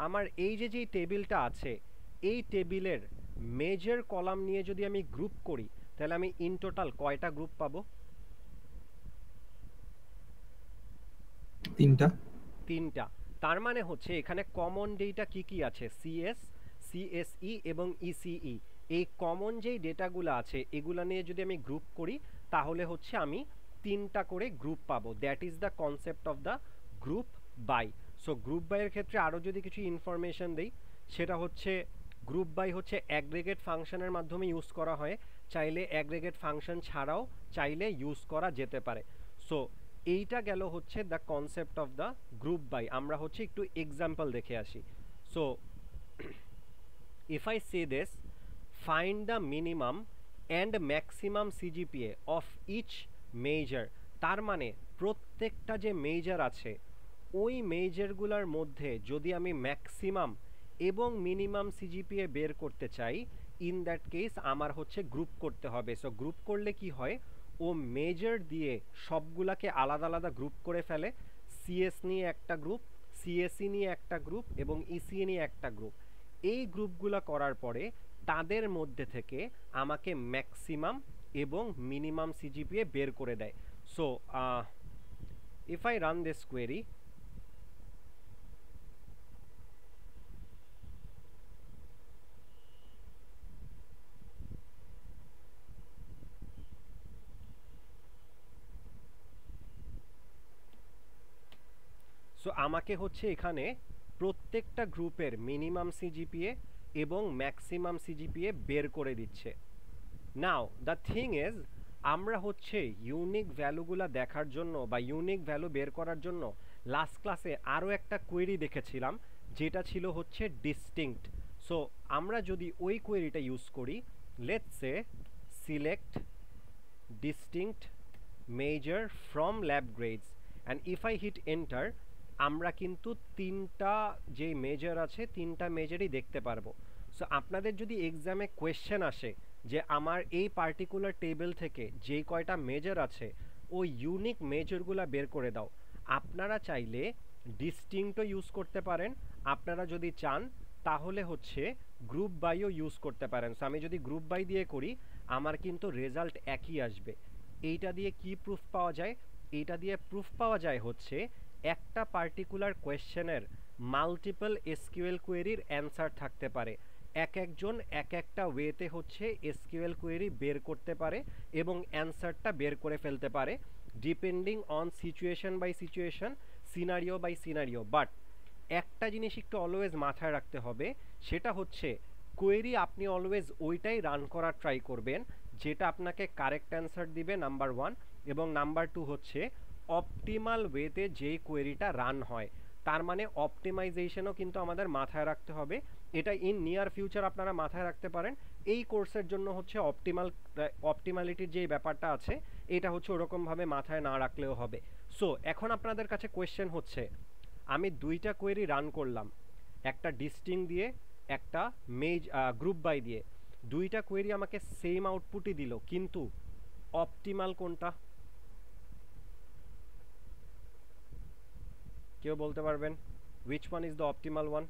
আমার এই যে যেই টেবিলটা আছে এই টেবিলের মেজর কলাম নিয়ে যদি আমি গ্রুপ করি তাহলে আমি ইন টোটাল কয়টা গ্রুপ পাবো? তিনটা। তার মানে হচ্ছে এখানে কমন ডেটা কি কি আছে, সিএস, সিএসই এবং ইসিই। এই কমন যেই ডেটাগুলো আছে এগুলা নিয়ে যদি আমি গ্রুপ করি তাহলে হচ্ছে আমি 3টা করে গ্রুপ পাবো। That is the concept of the group by. So group বাইয়ের ক্ষেত্রে আরও যদি কিছু ইনফরমেশন দেই সেটা হচ্ছে গ্রুপ বাই হচ্ছে অ্যাগ্রিগেট ফাংশনের মাধ্যমে ইউজ করা হয়, চাইলে অ্যাগ্রিগেট ফাংশন ছাড়াও চাইলে ইউজ করা যেতে পারে। সো এইটা গেল হচ্ছে the concept of the group by. আমরা হচ্ছে একটু এক্সাম্পল দেখে আসি। So if I say this, find the minimum and maximum CGPA of each major, তার মানে প্রত্যেকটা যে মেজর আছে ওই মেজরগুলোর মধ্যে যদি আমি ম্যাক্সিমাম এবং মিনিমাম সিজিপিএ বের করতে চাই, ইন দ্যাট কেস আমার হচ্ছে গ্রুপ করতে হবে। সো গ্রুপ করলে কি হয়, ও মেজর দিয়ে সবগুলাকে আলাদা আলাদা গ্রুপ করে ফেলে। সিএস নিয়ে একটা গ্রুপ, সিএসই নিয়ে একটা গ্রুপ এবং ইসি নিয়ে একটা গ্রুপ। এই গ্রুপগুলো করার পরে তাদের মধ্যে থেকে আমাকে ম্যাক্সিমাম এবং মিনিমাম সিজিপিএ বের করে দেয়। So if I run this query, so আমাকে হচ্ছে এখানে প্রত্যেকটা গ্রুপের মিনিমাম সিজিপিএ এবং ম্যাক্সিমাম সিজিপিএ বের করে দিচ্ছে। নাও দ্য থিং ইজ, আমরা হচ্ছে ইউনিক ভ্যালুগুলো দেখার জন্য বা ইউনিক ভ্যালু বের করার জন্য লাস্ট ক্লাসে আরও একটা কোয়েরি দেখেছিলাম যেটা ছিল হচ্ছে ডিস্টিংক্ট। সো আমরা যদি ওই কোয়েরিটা ইউজ করি, let's say select distinct major from lab grades and if I hit enter, আমরা কিন্তু 3টা যে মেজর আছে 3টা মেজরই দেখতে পারবো। সো আপনাদের যদি এক্সামে কোয়েশ্চেন আসে যে আমার এই পার্টিকুলার টেবিল থেকে যে কয়টা মেজর আছে ওই ইউনিক মেজরগুলো বের করে দাও, আপনারা চাইলে ডিস্টিংক্টও ইউজ করতে পারেন, আপনারা যদি চান তাহলে হচ্ছে গ্রুপ বাইও ইউজ করতে পারেন। সো আমি যদি গ্রুপ বাই দিয়ে করি আমার কিন্তু রেজাল্ট একই আসবে। এইটা দিয়ে কি প্রুফ পাওয়া যায়? এইটা দিয়ে প্রুফ পাওয়া যায় হচ্ছে একটা পার্টিকুলার কোয়েশ্চেনের মাল্টিপল এসকিউএল কোয়েরির অ্যান্সার থাকতে পারে। এক একজন এক একটা ওয়েতে হচ্ছে এসকিউএল কোয়েরি বের করতে পারে এবং অ্যান্সারটা বের করে ফেলতে পারে depending on situation by situation, scenario by scenario. But একটা জিনিস একটু অলওয়েজ মাথায় রাখতে হবে, সেটা হচ্ছে কোয়েরি আপনি অলওয়েজ ওইটাই রান করার ট্রাই করবেন যেটা আপনাকে কারেক্ট অ্যান্সার দিবে, নাম্বার 1, এবং নাম্বার 2 হচ্ছে অপটিমাল ওয়েতে যেই কোয়েরিটা রান হয়। তার মানে অপটিমাইজেশনও কিন্তু আমাদের মাথায় রাখতে হবে। এটা ইন নিয়ার ফিউচার আপনারা মাথায় রাখতে পারেন। এই কোর্সের জন্য হচ্ছে অপটিমালিটির যে ব্যাপারটা আছে এটা হচ্ছে ওরকমভাবে মাথায় না রাখলেও হবে। সো এখন আপনাদের কাছে কোয়েশ্চেন হচ্ছে, আমি 2টা কোয়েরি রান করলাম, একটা ডিস্টিংক্ট দিয়ে একটা গ্রুপ বাই দিয়ে। 2টা কোয়েরি আমাকে সেম আউটপুটই দিল, কিন্তু অপটিমাল কোনটা? কেউ বলতে পারবেন? which one is the optimal one?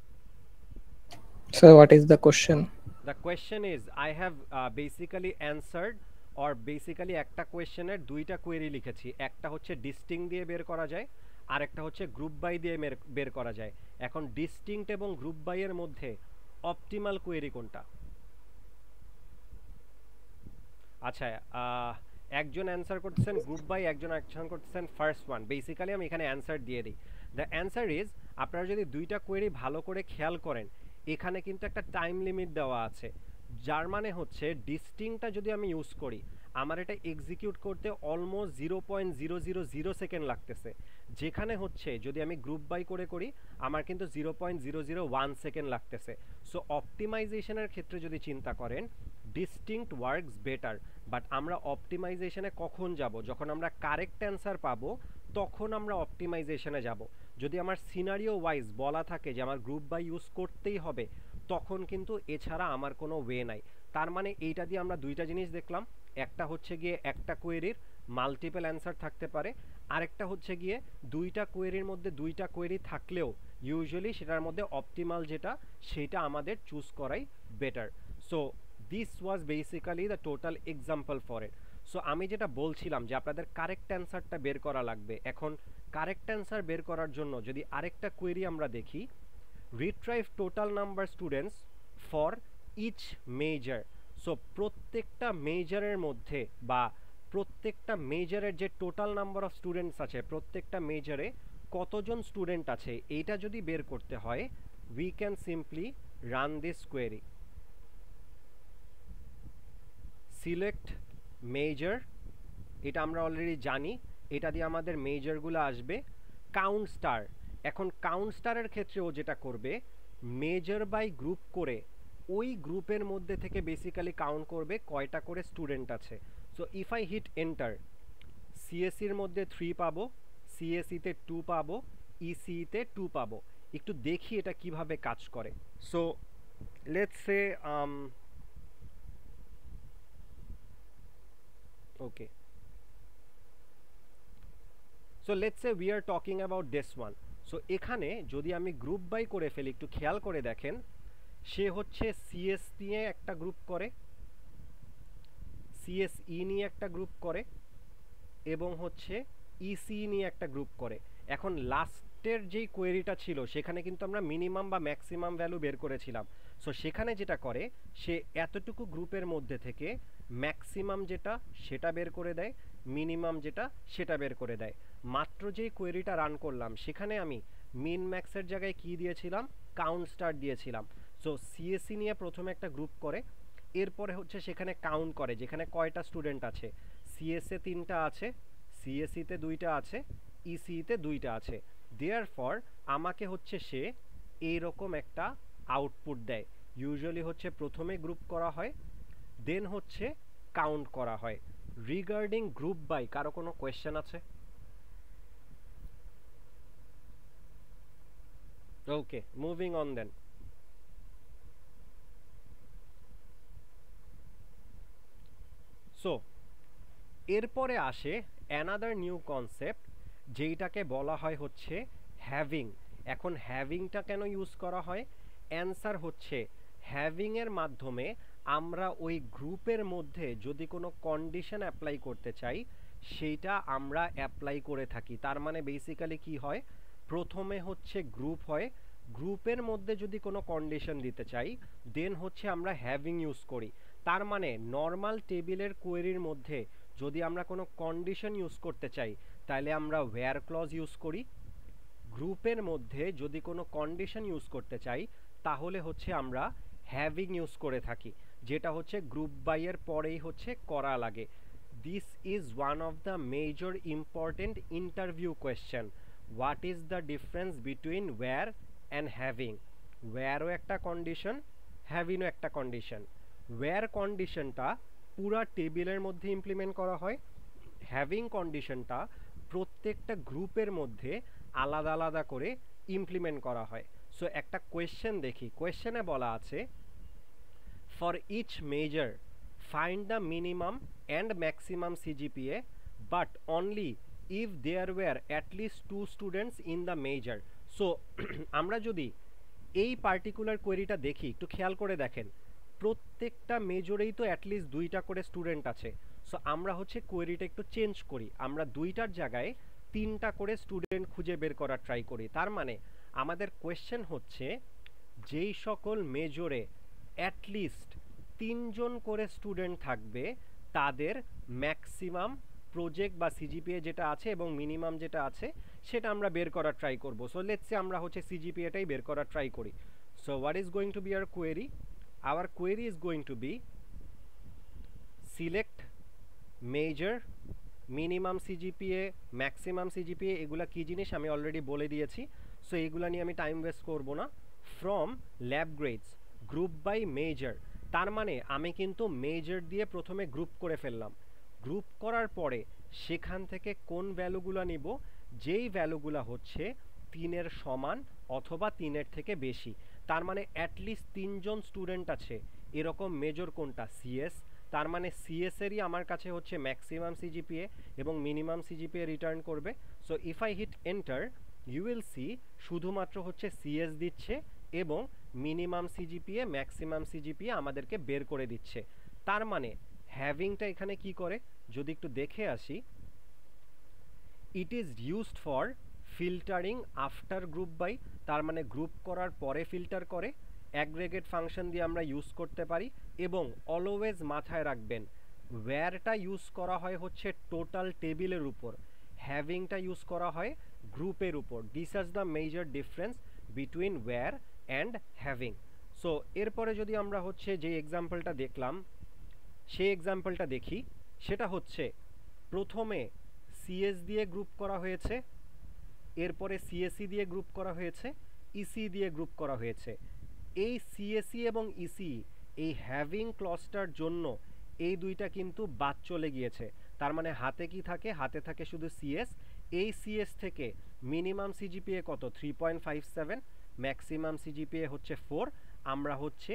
Sir, what is the question? The question is, I have basically answered or basically একটা কোয়েশ্চেনের 2টা কোয়েরি লিখেছি, একটা হচ্ছে ডিস্টিংক্ট দিয়ে বের করা যায় আর একটা হচ্ছে গ্রুপ বাই দিয়ে বের করা যায়। এখন ডিস্টিংক্ট এবং গ্রুপ বাই এর মধ্যে অপটিমাল কোয়েরি কোনটা? আচ্ছা, একজন অ্যান্সার করতেছেন গ্রুপ বাই, একজন অ্যাকশন করতেছেন ফার্স্ট ওয়ান। বেসিক্যালি আমি এখানে অ্যান্সার দিয়ে দিই। দ্য অ্যান্সার ইজ, আপনারা যদি 2টা কোয়েরি ভালো করে খেয়াল করেন এখানে কিন্তু একটা টাইম লিমিট দেওয়া আছে, যার মানে হচ্ছে ডিস্টিংক্টটা যদি আমি ইউজ করি আমার এটা এক্সিকিউট করতে অলমোস্ট 0.000 সেকেন্ড লাগতেছে, যেখানে হচ্ছে যদি আমি গ্রুপ বাই করে করি আমার কিন্তু 0.001 সেকেন্ড লাগতেছে। সো অপটিমাইজেশনের ক্ষেত্রে যদি চিন্তা করেন ডিস্টিংক্ট ওয়ার্কস বেটার, বাট আমরা অপটিমাইজেশনে কখন যাব? যখন আমরা কারেক্ট অ্যান্সার পাবো তখন আমরা অপটিমাইজেশনে যাব। যদি আমার সিনারিও ওয়াইজ বলা থাকে যে আমার গ্রুপ বাই ইউজ করতেই হবে তখন কিন্তু এছাড়া আমার কোনো ওয়ে নাই। তার মানে এইটা দিয়ে আমরা 2টা জিনিস দেখলাম, একটা হচ্ছে গিয়ে একটা কোয়েরির মাল্টিপল অ্যান্সার থাকতে পারে, আরেকটা হচ্ছে গিয়ে 2টা কোয়েরির মধ্যে 2টা কোয়েরি থাকলেও ইউজুয়ালি সেটার মধ্যে অপটিমাল যেটা সেটা আমাদের চুজ করাই better. So this was basically the total example for it. So আমি যেটা বলছিলাম যে আপনাদের কারেক্ট অ্যান্সারটা বের করা লাগবে। এখন কারেক্ট অ্যান্সার বের করার জন্য যদি আরেকটা কোয়েরি আমরা দেখি, retrieve total number students for each major. So প্রত্যেকটা মেজরের মধ্যে বা প্রত্যেকটা মেজরের যে টোটাল নাম্বার অফ স্টুডেন্টস আছে, প্রত্যেকটা মেজরে কতজন স্টুডেন্ট আছে, এইটা যদি বের করতে হয়, we can simply run this query. Select major, এটা আমরা অলরেডি জানি, এটা দিয়ে আমাদের মেজরগুলো আসবে। কাউন্ট স্টার, এখন কাউন্ট স্টারের ক্ষেত্রে ও যেটা করবে, মেজর বাই গ্রুপ করে ওই গ্রুপের মধ্যে থেকে বেসিক্যালি কাউন্ট করবে কয়টা করে স্টুডেন্ট আছে। So if I hit enter, সিএসসির মধ্যে 3 পাবো, সিএসইতে 2 পাবো, ইসিইতে 2 পাবো। একটু দেখি এটা কিভাবে কাজ করে। So let's say okay, so let's say we are talking about this one. so এখানে যদি আমি গ্রুপ বাই করে ফেলি, একটু খেয়াল করে দেখেন, সে হচ্ছে সিএস নিয়ে একটা গ্রুপ করে, সিএসই নিয়ে একটা গ্রুপ করে, এবং হচ্ছে ইসি নিয়ে একটা গ্রুপ করে। এখন লাস্টের যেই কোয়েরিটা ছিল সেখানে কিন্তু আমরা মিনিমাম বা ম্যাক্সিমাম ভ্যালু বের করেছিলাম। সো সেখানে যেটা করে, সে এতটুকু গ্রুপের মধ্যে থেকে ম্যাক্সিমাম যেটা সেটা বের করে দেয়, মিনিমাম যেটা সেটা বের করে দেয়। মাত্র যেই কোয়েরিটা রান করলাম সেখানে আমি মিন ম্যাক্সের জায়গায় কি দিয়েছিলাম, কাউন্ট স্টার দিয়েছিলাম। সো সিএসসি নিয়ে প্রথমে একটা গ্রুপ করে, এরপরে হচ্ছে সেখানে কাউন্ট করে যেখানে কয়টা স্টুডেন্ট আছে। সিএসএ 3টা আছে, সিএসইতে 2টা আছে, ইসিইতে 2টা আছে। দেয়ারফর আমাকে হচ্ছে সে এইরকম একটা আউটপুট দেয়। ইউজুয়ালি হচ্ছে প্রথমে গ্রুপ করা হয়, দেন হচ্ছে কাউন্ট করা হয়। রিগার্ডিং গ্রুপ বাই কারো কোনো কোয়েশ্চেন আছে? Okay, moving on then. So এরপরে আসে অ্যানাদার নিউ কনসেপ্ট, যেইটাকে বলা হয় হচ্ছে হ্যাভিং। এখন হ্যাভিংটা কেন ইউজ করা হয়? অ্যান্সার হচ্ছে হ্যাভিংয়ের মাধ্যমে আমরা ওই গ্রুপের মধ্যে যদি কোনো কন্ডিশন অ্যাপ্লাই করতে চাই, সেইটা আমরা অ্যাপ্লাই করে থাকি। তার মানে বেসিক্যালি কি হয়, প্রথমে হচ্ছে গ্রুপ হয়, গ্রুপের মধ্যে যদি কোনো কন্ডিশন দিতে চাই, দেন হচ্ছে আমরা হ্যাভিং ইউজ করি। তার মানে নর্মাল টেবিলের কোয়েরির মধ্যে যদি আমরা কোনো কন্ডিশন ইউজ করতে চাই, তাহলে আমরা ওয়্যার ক্লজ ইউজ করি। গ্রুপের মধ্যে যদি কোনো কন্ডিশন ইউজ করতে চাই, তাহলে হচ্ছে আমরা হ্যাভিং ইউজ করে থাকি, যেটা হচ্ছে গ্রুপ বাইয়ের পরেই হচ্ছে করা লাগে। This is one of the major important interview question. What is the difference between where and having? ওয়্যারও একটা কন্ডিশন, হ্যাভিংও একটা কন্ডিশন। ওয়্যার কন্ডিশনটা পুরা টেবিলের মধ্যে ইমপ্লিমেন্ট করা হয়, হ্যাভিং কন্ডিশনটা প্রত্যেকটা গ্রুপের মধ্যে আলাদা আলাদা করে ইমপ্লিমেন্ট করা হয়। সো একটা কোয়েশ্চেন দেখি, কোয়েশ্চেনে বলা আছে for each major find the minimum and maximum CGPA but only if there were at least 2 students in the major. So আমরা যদি এই পার্টিকুলার কোয়েরিটা দেখি, একটু খেয়াল করে দেখেন, প্রত্যেকটা মেজরেই তো অ্যাটলিস্ট 2টা করে স্টুডেন্ট আছে। সো আমরা হচ্ছে কোয়েরিটা একটু চেঞ্জ করি, আমরা 2টার জায়গায় 3টা করে স্টুডেন্ট খুঁজে বের করার ট্রাই করি। তার মানে আমাদের কোয়েশ্চেন হচ্ছে যেই সকল মেজরে অ্যাটলিস্ট 3জন করে স্টুডেন্ট থাকবে, তাদের ম্যাক্সিমাম প্রজেক্ট বা সিজিপিএ যেটা আছে এবং মিনিমাম যেটা আছে সেটা আমরা বের করার ট্রাই করব। সো লেটস সে আমরা হচ্ছে সিজিপিএটাই বের করার ট্রাই করি। So what is going to B hour query? Our query is going to be select major, minimum CGPA, maximum CGPA। এগুলা কি জিনিস আমি অলরেডি বলে দিয়েছি, সো এগুলা নিয়ে আমি টাইম ওয়েস্ট করব না। From lab grades group by major, তার মানে আমি কিন্তু মেজর দিয়ে প্রথমে গ্রুপ করে ফেললাম। গ্রুপ করার পরে সেখান থেকে কোন ভ্যালুগুলো নিব, যেই ভ্যালুগুলো হচ্ছে 3-এর সমান অথবা 3-এর থেকে বেশি। তার মানে অ্যাটলিস্ট 3জন স্টুডেন্ট আছে এরকম মেজর কোনটা, সিএস। তার মানে সিএস এরই আমার কাছে হচ্ছে ম্যাক্সিমাম সিজিপিএ এবং মিনিমাম সিজিপিএ রিটার্ন করবে। So if I hit enter, you will see শুধুমাত্র হচ্ছে সিএস দিচ্ছে এবং মিনিমাম সিজিপিএ ম্যাক্সিমাম সিজিপিএ আমাদেরকে বের করে দিচ্ছে। তার মানে হ্যাভিংটা এখানে কি করে, যদি একটু দেখে আসি, it is used for filtering after group by, তার মানে গ্রুপ করার পরে ফিল্টার করে। অ্যাগ্রেগেট ফাংশন দিয়ে আমরা ইউজ করতে পারি। এবং অলওয়েজ মাথায় রাখবেন, ওয়্যারটা ইউজ করা হয় হচ্ছে টোটাল টেবিলের উপর, হ্যাভিংটা ইউজ করা হয় গ্রুপের উপর। This is the major difference between where and having. So এরপরে যদি আমরা হচ্ছে যে এক্সাম্পলটা দেখলাম সেই এক্সাম্পলটা দেখি, সেটা হচ্ছে প্রথমে সিএস দিয়ে গ্রুপ করা হয়েছে, এরপরে সিএসই দিয়ে গ্রুপ করা হয়েছে, ইসি দিয়ে গ্রুপ করা হয়েছে। এই সিএসই এবং ইসি এই হ্যাভিং ক্লজটার জন্য এই দুইটা কিন্তু বাদ চলে গিয়েছে। তার মানে হাতে কি থাকে, হাতে থাকে শুধু সিএস। এই সিএস থেকে মিনিমাম সিজিপিএ কত, 3.57, ম্যাক্সিমাম সিজিপিএ হচ্ছে 4। আমরা হচ্ছে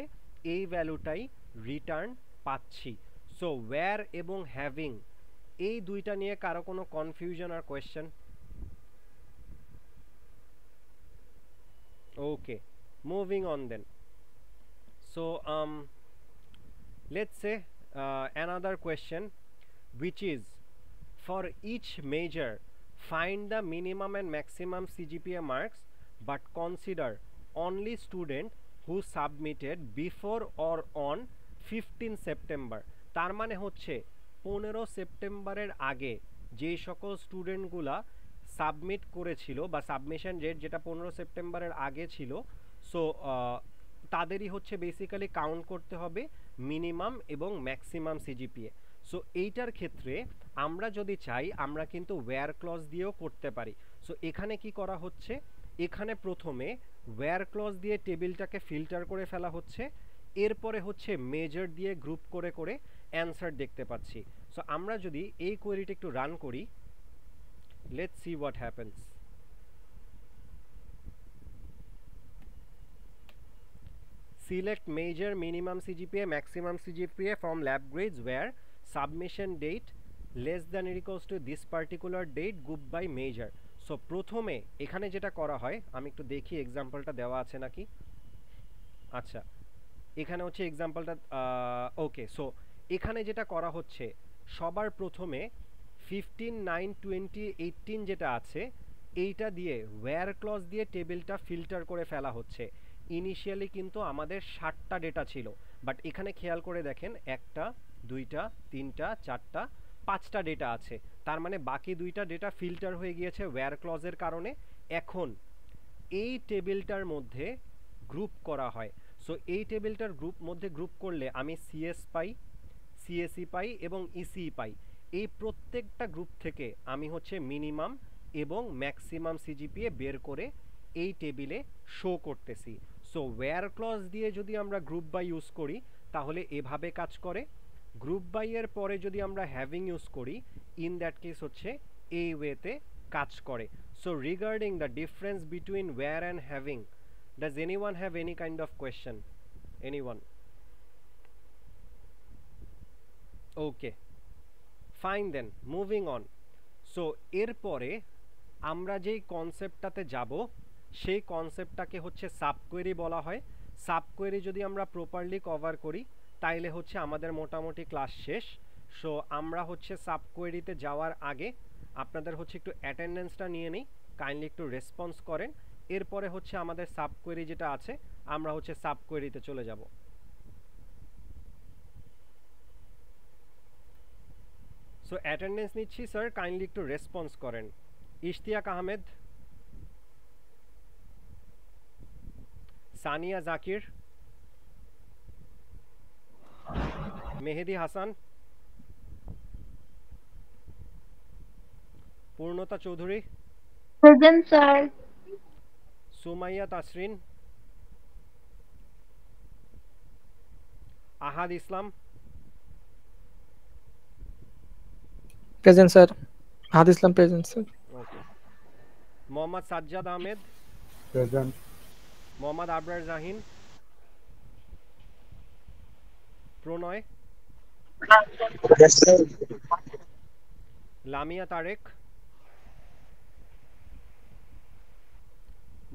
এই ভ্যালুটাই রিটার্ন পাচ্ছি। সো ওয়্যার এবং হ্যাভিং এই দুইটা নিয়ে কারো কোনো কনফিউশন আর question? Okay, moving on then. So let's say another question, which is for each major find the minimum and maximum CGPA marks, but consider only student who submitted before or on 15 September. তার মানে হচ্ছে 15 সেপ্টেম্বরের আগে যেই সকল স্টুডেন্টগুলা submit করেছিল বা submission date যেটা 15 সেপ্টেম্বরের আগে ছিল, সো তাদেরই হচ্ছে বেসিক্যালি কাউন্ট করতে হবে মিনিমাম এবং ম্যাক্সিমাম সিজিপিএ। সো এইটার ক্ষেত্রে আমরা যদি চাই আমরা কিন্তু ওয়্যার ক্লজ দিয়েও করতে পারি। সো এখানে কি করা হচ্ছে, এখানে প্রথমে ওয়্যার ক্লজ দিয়ে টেবিলটাকে ফিল্টার করে ফেলা হচ্ছে, এরপরে হচ্ছে মেজর দিয়ে গ্রুপ করে করে অ্যান্সার দেখতে পাচ্ছি। সো আমরা যদি এই কোয়েরিটা একটু রান করি, let's see what happens. Select major, minimum CGPA, maximum CGPA from lab grades where submission date less than or equals to this particular date, group by major. So প্রথমে এখানে যেটা করা হয়, আমি একটু দেখি এক্সাম্পলটা দেওয়া আছে নাকি। আচ্ছা, এখানে হচ্ছে এক্সাম্পলটা ওকে। সো এখানে যেটা করা হচ্ছে, সবার প্রথমে 15, 9, 20, 18 যেটা আছে এইটা দিয়ে ওয়্যার ক্লজ দিয়ে টেবিলটা ফিল্টার করে ফেলা হচ্ছে। ইনিশিয়ালি কিন্তু আমাদের 60টা ডেটা ছিল, বাট এখানে খেয়াল করে দেখেন 1টা 2টা 3টা 4টা 5টা ডেটা আছে। তার মানে বাকি 2টা ডেটা ফিল্টার হয়ে গিয়েছে ওয়্যার ক্লজের কারণে। এখন এই টেবিলটার মধ্যে গ্রুপ করা হয়। সো এই টেবিলটার মধ্যে গ্রুপ করলে আমি সিএস পাই, সিএসই পাই এবং ইসি পাই। এই প্রত্যেকটা গ্রুপ থেকে আমি হচ্ছে মিনিমাম এবং ম্যাক্সিমাম সিজিপিএ বের করে এই টেবিলে শো করতেছি। সো ওয়্যার ক্লজ দিয়ে যদি আমরা গ্রুপ বাই ইউজ করি তাহলে এভাবে কাজ করে। গ্রুপ বাই এর পরে যদি আমরা হ্যাভিং ইউজ করি, ইন দ্যাট কেস হচ্ছে এই ওয়েতে কাজ করে। So regarding the difference between where and having, does anyone have any kind of question? Anyone? Okay, fine then, moving on. So এরপরে আমরা যেই কনসেপ্টটাতে যাব সেই কনসেপ্টটাকে হচ্ছে সাবকোয়েরি বলা হয়। সাবকোয়েরি যদি আমরা প্রপারলি কভার করি তাইলে হচ্ছে আমাদের মোটামুটি ক্লাস শেষ। সো আমরা হচ্ছে সাবকোয়েরিতে যাওয়ার আগে আপনাদের হচ্ছে একটু অ্যাটেন্ডেন্সটা নিয়ে নিই, কাইন্ডলি একটু রেসপন্স করেন। এরপরে হচ্ছে আমাদের সাবকোয়েরি যেটা আছে আমরা হচ্ছে সাবকোয়েরিতে চলে যাব। সো অ্যাটেন্ডেন্স নিচ্ছি স্যার, কাইন্ডলি একটু রেসপন্স করেন। Ishtiaq Ahmed, Sania Zakir, Mehedi Hasan, Purnota Chowdhury, present sir. Sumaiya Tasrin, Ahad Islam, Present, sir. Ahad Islam, present, sir. Okay, Mohammad Sajjad Ahmed, present. Mohammad Abrar Zahin, Pronoy, Lamia Tarek,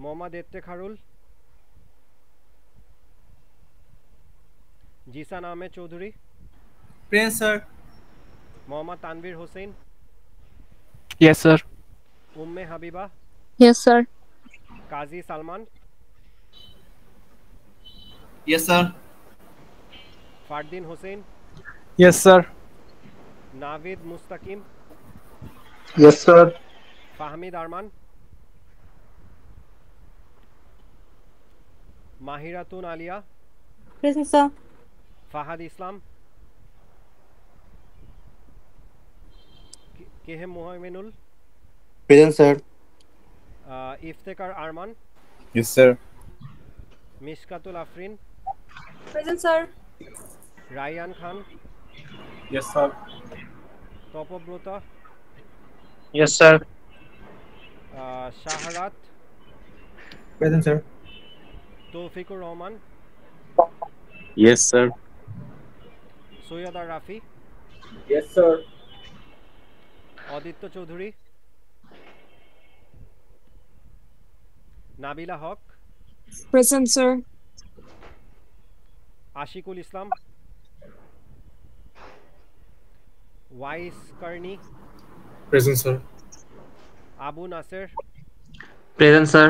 Mohammad Iftekharul, Zisan Ahmed Chowdhury, present sir. Mohammad Tanvir Hossain, Yes, sir. Umme Habiba, Yes, sir. Kazi Salman, Yes, sir. Fardin Hossain, Yes, sir. Navid Mustakim, Yes, sir. Fahmid Arman, Mahiratun Alia, Present, sir. Fahad Islam, Kehem Mohamenul, Present, sir. Iftekar Arman, Yes, sir. Mishkatul Afrin, Present, sir. Rayan Khan, Yes, sir. Topobrato, Yes, sir. Shahrat, Present, sir. Toufiqur Rahman, Yes, sir. Syed R Rafi, Yes, sir. Aditya Chowdhury, Nabila Haque, Present, sir. Ashikul Islam, Wais Karni, Present, sir. Abu Naser, Present, sir.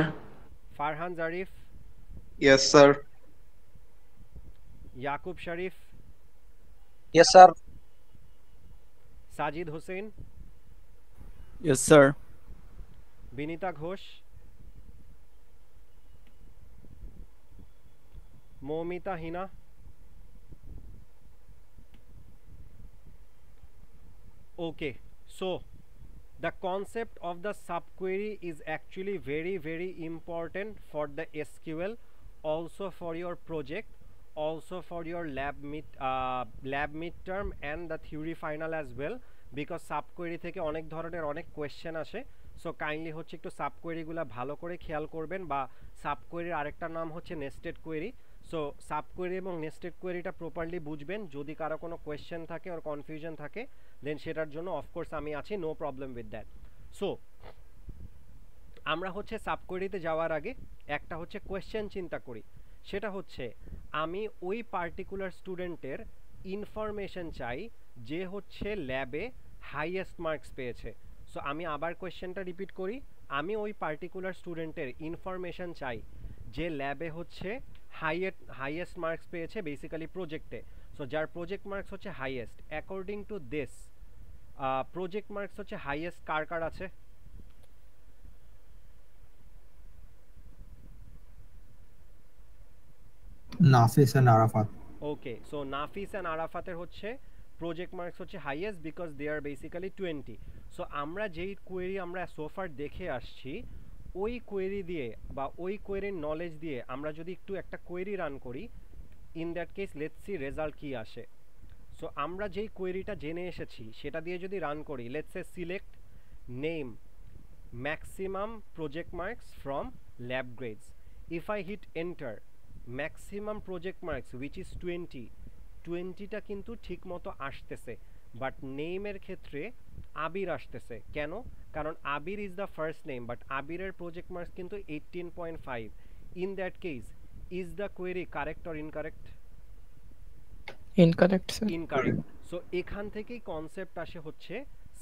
Farhan Zarif, Yes, sir. Yakub Sharif, Yes, sir. Sajid Hossain, Yes, sir. Binita Ghosh, Moumita Hina, okay, so the concept of the subquery is actually very important for the SQL, also for your project, also for your lab midterm and the theory final as well, because subquery থেকে অনেক ধরনের অনেক question আসে। So kindly হচ্ছে একটু সাবকোয়েরি গুলা ভালো করে খেয়াল করবেন, বা সাবকোয়েরির আরেকটা নাম হচ্ছে নেস্টেড কোয়েরি। সো সাবকোয়েরি এবং নেস্টেড কোয়েরিটা প্রপারলি বুঝবেন। যদি কারো কোনো কোয়েশ্চেন থাকে আর কনফিউশন থাকে দেন সেটার জন্য অফকোর্স আমি আছি, no problem with that. So আমরা হচ্ছে সাবকোয়েরিতে যাওয়ার আগে একটা হচ্ছে কোয়েশ্চেন চিন্তা করি, সেটা হচ্ছে আমি ওই পার্টিকুলার স্টুডেন্টের ইনফরমেশন চাই যে হচ্ছে ল্যাবে হাইয়েস্ট মার্কস পেয়েছে। সো আমি আবার কোয়েশ্চেনটা রিপিট করি, আমি ওই পার্টিকুলার স্টুডেন্টের ইনফরমেশন চাই যে ল্যাবে হচ্ছে হাইয়েস্ট মার্কস পেয়েছে বেসিক্যালি প্রজেক্টে। সো যার প্রজেক্ট মার্কস হচ্ছে highest according to this project marks হচ্ছে হাইয়েস্ট কার কার আছে? Nafis and Arafat. Okay, so Nafis and আরাফাতের হচ্ছে প্রজেক্ট মার্কস হচ্ছে highest because they are basically 20। So আমরা যেই কোয়েরি আমরা সোফার দেখে আসছি ওই কোয়েরি দিয়ে বা ওই কোয়েরির নলেজ দিয়ে আমরা যদি একটু একটা কোয়েরি রান করি, in that case let's see result কি আসে। সো আমরা যেই কোয়েরিটা জেনে এসেছি সেটা দিয়ে যদি রান করি, let's say select name maximum project marks from lab grades, if I hit enter maximum project marks which is 20টা কিন্তু ঠিক মতো আসতেছে, বাট নেমের ক্ষেত্রে আবির আসতেছে। কেন? কারণ Abir is the first name, but আবিরের প্রজেক্ট মার্কস কিন্তু 18.5। In that case is the query correct or incorrect? Incorrect, sir. Incorrect. So এখান থেকেই কনসেপ্ট আসে হচ্ছে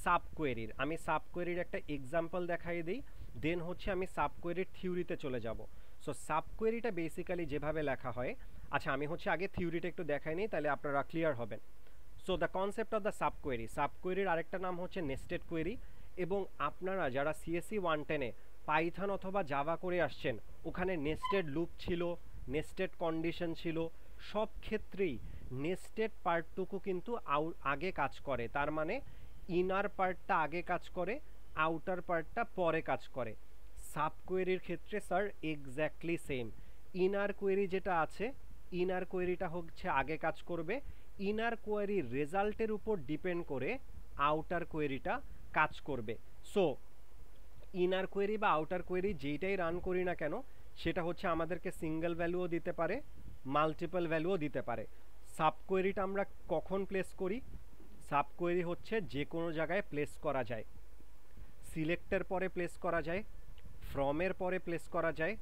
সাবকোয়েরির। আমি সাবকোয়েরির একটা এক্সাম্পল দেখাই দিই, দেন হচ্ছে আমি সাবকোয়েরির থিওরিতে চলে যাব। সো সাবকোয়েরিটা বেসিক্যালি যেভাবে লেখা হয়, আচ্ছা আমি হচ্ছে আগে থিওরিটা একটু দেখাই নিই, তাহলে আপনারা ক্লিয়ার হবেন। So the concept of the subquery, সাবকোয়েরির আরেকটা নাম হচ্ছে নেস্টেড কোয়েরি। এবং আপনারা যারা সিএসসি 110-এ পাইথন অথবা জাভা করে আসছেন, ওখানে নেস্টেড লুপ ছিল, নেস্টেড কন্ডিশন ছিল, সব ক্ষেত্রেই নেস্টেড পার্টটুকু কিন্তু আগে কাজ করে। তার মানে ইনার পার্টটা আগে কাজ করে, আউটার পার্টটা পরে কাজ করে। সাবকোয়েরির ক্ষেত্রে sir exactly same. Inner query যেটা আছে, ইনার কোয়েরিটা হচ্ছে আগে কাজ করবে, ইনার কোয়েরির রেজাল্টের উপর ডিপেন্ড করে আউটার কোয়েরিটা কাজ করবে। সো ইনার কোয়েরি বা আউটার কোয়েরি যেইটাই রান করি না কেন, সেটা হচ্ছে আমাদেরকে সিঙ্গেল ভ্যালুও দিতে পারে, মাল্টিপল ভ্যালুও দিতে পারে। সাবকোয়েরিটা আমরা কখন প্লেস করি? সাবকোয়েরি হচ্ছে যে কোনো জায়গায় প্লেস করা যায়। সিলেক্টের পরে প্লেস করা যায়, ফ্রমের পরে প্লেস করা যায়,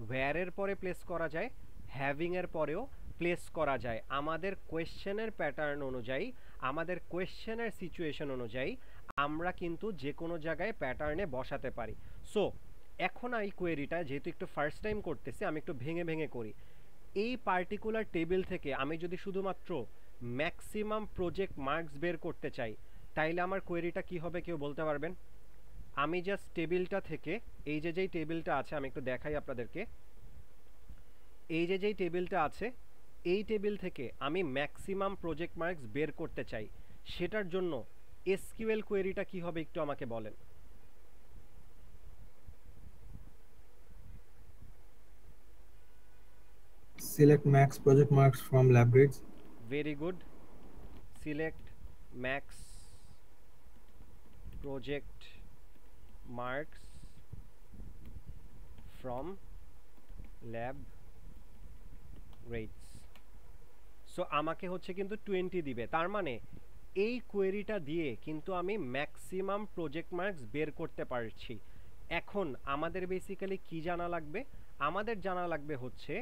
ওয়্যারের পরে প্লেস করা যায়, হ্যাভিংয়ের পরেও প্লেস করা যায় আমাদের কোয়েশ্চেনের প্যাটার্ন অনুযায়ী, আমাদের কোয়েশ্চেনের সিচুয়েশন অনুযায়ী আমরা কিন্তু যে কোনো জায়গায় প্যাটার্নে বসাতে পারি। সো এখন এই কোয়েরিটা যেহেতু একটু ফার্স্ট টাইম করতেছি, আমি একটু ভেঙে ভেঙে করি। এই পার্টিকুলার টেবিল থেকে আমি যদি শুধুমাত্র ম্যাক্সিমাম প্রজেক্ট মার্কস বের করতে চাই, তাইলে আমার কোয়েরিটা কি হবে কেউ বলতে পারবেন? আমি জাস্ট টেবিলটা থেকে, এই যে যেই টেবিলটা আছে আমি একটু দেখাই আপনাদেরকে, এই যে যেই টেবিলটা আছে এই টেবিল থেকে আমি ম্যাক্সিমাম প্রজেক্ট মার্কস বের করতে চাই, সেটার জন্য এসকিউএল কোয়েরিটা কি হবে একটু আমাকে বলেন। Select max project marks from lab grades. Very good. Select max project marks from lab grades. So আমাকে হচ্ছে কিন্তু 20 দিবে, তার মানে এই কোয়েরিটা দিয়ে কিন্তু আমি ম্যাক্সিমাম প্রজেক্ট মার্কস বের করতে পারছি। এখন আমাদের বেসিক্যালি কি জানা লাগবে? আমাদের জানা লাগবে হচ্ছে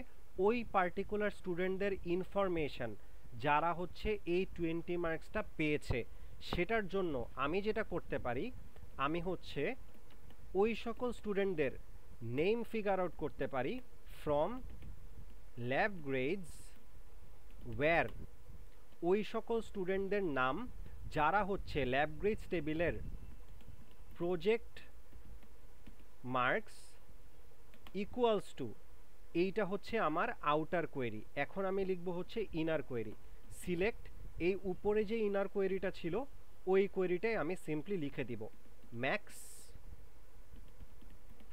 ওই পার্টিকুলার স্টুডেন্টদের ইনফরমেশন যারা হচ্ছে এই 20 মার্কসটা পেয়েছে। সেটার জন্য আমি যেটা করতে পারি, আমি হচ্ছে ওই সকল স্টুডেন্টদের নেম ফিগার আউট করতে পারি ফ্রম ল্যাব গ্রেডস, ওয়্যার ওই সকল স্টুডেন্টদের নাম যারা হচ্ছে ল্যাব গ্রেডস টেবিলের প্রজেক্ট মার্কস ইকুয়ালস টু, এইটা হচ্ছে আমার আউটার কোয়েরি। এখন আমি লিখব হচ্ছে ইনার কোয়েরি। সিলেক্ট, এই উপরে যে ইনার কোয়েরিটা ছিল ওই কোয়েরিটাই আমি সিম্পলি লিখে দিব max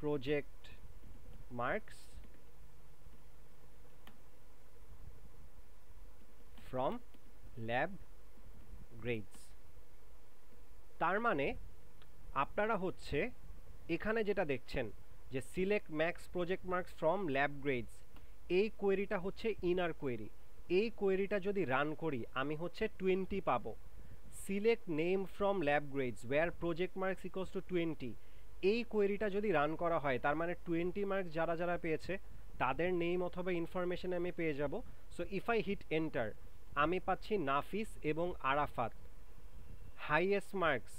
project marks from lab grades. তার মানে আপনারা হচ্ছে এখানে যেটা দেখছেন যে select max project marks from lab grades, এই কোয়েরিটা হচ্ছে ইনার কোয়েরি। এই কোয়েরিটা যদি রান করি আমি হচ্ছে 20 পাবো। Select name from lab grades where project marks equals to 20, এই কোয়েরিটা যদি রান করা হয় তার মানে 20 মার্কস যারা যারা পেয়েছে তাদের নেম অথবা ইনফরমেশন আমি পেয়ে যাব। So if I hit enter আমি পাচ্ছি নাফিস এবং আরাফাত। হাইয়েস্ট মার্কস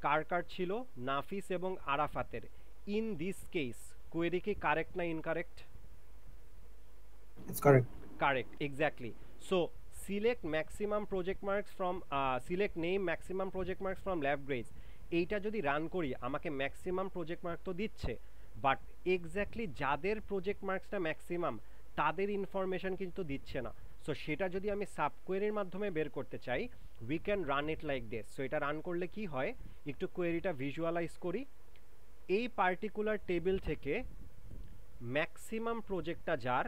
কার কার ছিল? নাফিস এবং আরাফাতের। ইন দিস কেস কোয়েরি কি কারেক্ট না incorrect? It's correct. Correct, exactly. So select maximum project marks from select name maximum project marks from lab grades, এইটা যদি রান করি আমাকে ম্যাক্সিমাম প্রজেক্ট মার্ক তো দিচ্ছে, বাট এক্স্যাক্টলি যাদের প্রজেক্ট মার্কসটা ম্যাক্সিমাম তাদের ইনফরমেশন কিন্তু দিচ্ছে না। সো সেটা যদি আমি সাব কোয়েরির মাধ্যমে বের করতে চাই, we can run it like this. So এটা রান করলে কি হয় একটু কোয়েরিটা ভিজুয়ালাইজ করি। এই পার্টিকুলার টেবিল থেকে ম্যাক্সিমাম প্রজেক্টটা যার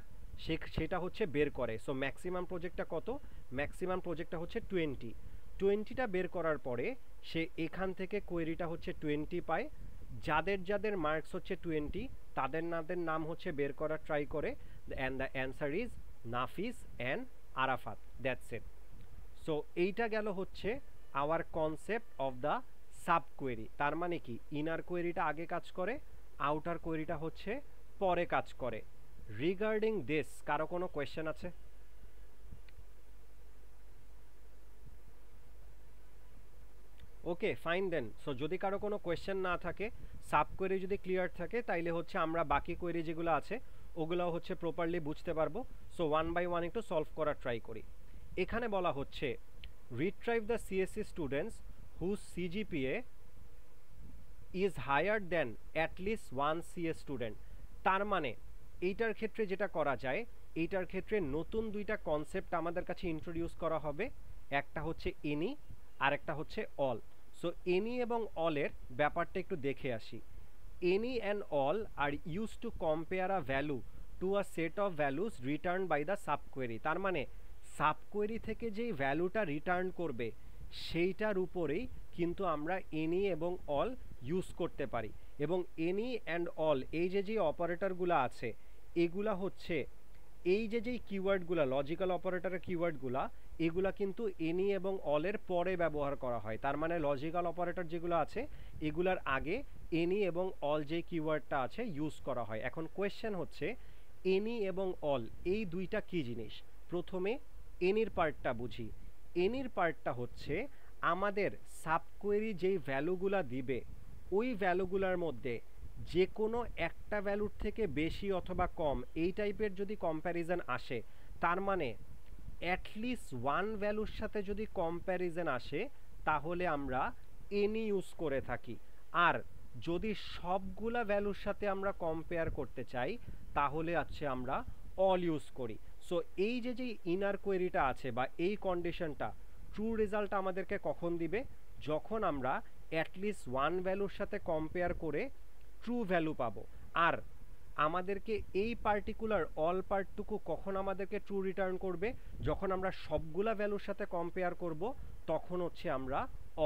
সেটা হচ্ছে বের করে। সো ম্যাক্সিমাম প্রজেক্টটা কত? ম্যাক্সিমাম প্রজেক্টটা হচ্ছে 20টা বের করার পরে সে এখান থেকে কোয়েরিটা হচ্ছে 20 পায়। যাদের যাদের মার্কস হচ্ছে 20 তাদের নাম হচ্ছে বের করার ট্রাই করে, and the answer is Nafis and Arafat. That's it. So এইটা গেল হচ্ছে our concept of the sub query. তার মানে কি ইনার কোয়েরিটা আগে কাজ করে, আউটার কোয়েরিটা হচ্ছে পরে কাজ করে। রিগার্ডিং দিস কারো কোনো কোয়েশ্চেন আছে? ওকে ফাইন দেন। সো যদি কারো কোনো কোয়েশ্চেন না থাকে, সাব কোয়েরি যদি ক্লিয়ার থাকে, তাইলে হচ্ছে আমরা বাকি কোয়েরি যেগুলো আছে ওগুলোও হচ্ছে প্রপারলি বুঝতে পারবো। সো ওয়ান বাই ওয়ান একটু সলভ করার ট্রাই করি। এখানে বলা হচ্ছে retrieve the CSC students whose CGPA is higher than at least 1 CS student. তার মানে এইটার ক্ষেত্রে যেটা করা যায়, এইটার ক্ষেত্রে নতুন দুইটা কনসেপ্ট আমাদের কাছে ইন্ট্রোডিউস করা হবে। একটা হচ্ছে এনি আর একটা হচ্ছে অল। সো এনি এবং অলের ব্যাপারটা একটু দেখে আসি। Any and all are use to compare a value to a set of values return by the subquery. তার মানে সাবকোয়েরি থেকে যেই ভ্যালুটা রিটার্ন করবে সেইটার উপরেই কিন্তু আমরা এনি এবং অল ইউজ করতে পারি। এবং এনি অ্যান্ড অল এই যে অপারেটরগুলো আছে এগুলা হচ্ছে এই যে যেই কিওয়ার্ডগুলো লজিক্যাল অপারেটরের কিওয়ার্ডগুলা, এগুলা কিন্তু এনি এবং অলের পরে ব্যবহার করা হয়। তার মানে লজিক্যাল অপারেটর যেগুলো আছে এগুলার আগে এনি এবং অল যে কিওয়ার্ডটা আছে ইউজ করা হয়। এখন কোয়েশ্চেন হচ্ছে এনি এবং অল এই দুইটা কি জিনিস? প্রথমে এনির পার্টটা বুঝি। এনির পার্টটা হচ্ছে আমাদের সাবকোয়েরি যেই ভ্যালুগুলা দিবে ওই ভ্যালুগুলার মধ্যে যে কোনো একটা ভ্যালুর থেকে বেশি অথবা কম এই টাইপের যদি কম্প্যারিজন আসে, তার মানে অ্যাটলিস্ট ওয়ান ভ্যালুর সাথে যদি কম্প্যারিজন আসে তাহলে আমরা এনি ইউজ করে থাকি। আর যদি সবগুলা ভ্যালুর সাথে আমরা কম্পেয়ার করতে চাই তাহলে আছে আমরা অল ইউজ করি। সো এই যে ইনার কোয়েরিটা আছে বা এই কন্ডিশনটা ট্রু রেজাল্ট আমাদেরকে কখন দিবে? যখন আমরা অ্যাটলিস্ট ওয়ান ভ্যালুর সাথে কম্পেয়ার করে ট্রু ভ্যালু পাবো। আর আমাদেরকে এই পার্টিকুলার অল পার্টটুকু কখন আমাদেরকে ট্রু রিটার্ন করবে? যখন আমরা সবগুলা ভ্যালুর সাথে কম্পেয়ার করব তখন হচ্ছে আমরা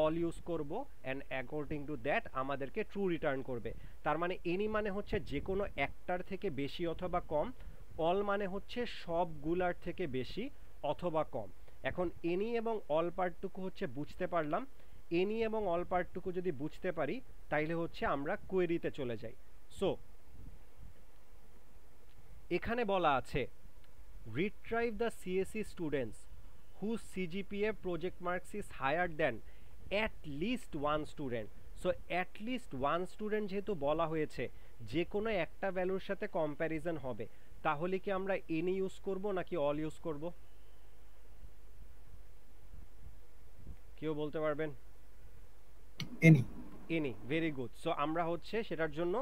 অল ইউজ করব অ্যান্ড অ্যাকর্ডিং টু দ্যাট আমাদেরকে ট্রু রিটার্ন করবে। তার মানে এনি মানে হচ্ছে যে কোনো একটার থেকে বেশি অথবা কম, অল মানে হচ্ছে সবগুলার থেকে বেশি অথবা কম। এখন এনি এবং অল পার্টটুকু হচ্ছে বুঝতে পারলাম। এনি এবং অল পার্টটুকু যদি বুঝতে পারি তাইলে হচ্ছে আমরা কোয়েরিতে চলে যাই। সো এখানে বলা আছে retrieve the CSE students whose CGPA project marks is higher than at least one student. So at least one student যেহেতু বলা হয়েছে যে কোনো একটা ভ্যালুর সাথে কম্প্যারিজন হবে, তাহলে কি আমরা এনি ইউজ করব নাকি অল ইউজ করব? কেউ বলতে পারবেন? Any. Any, very good. So আমরা হচ্ছে সেটার জন্য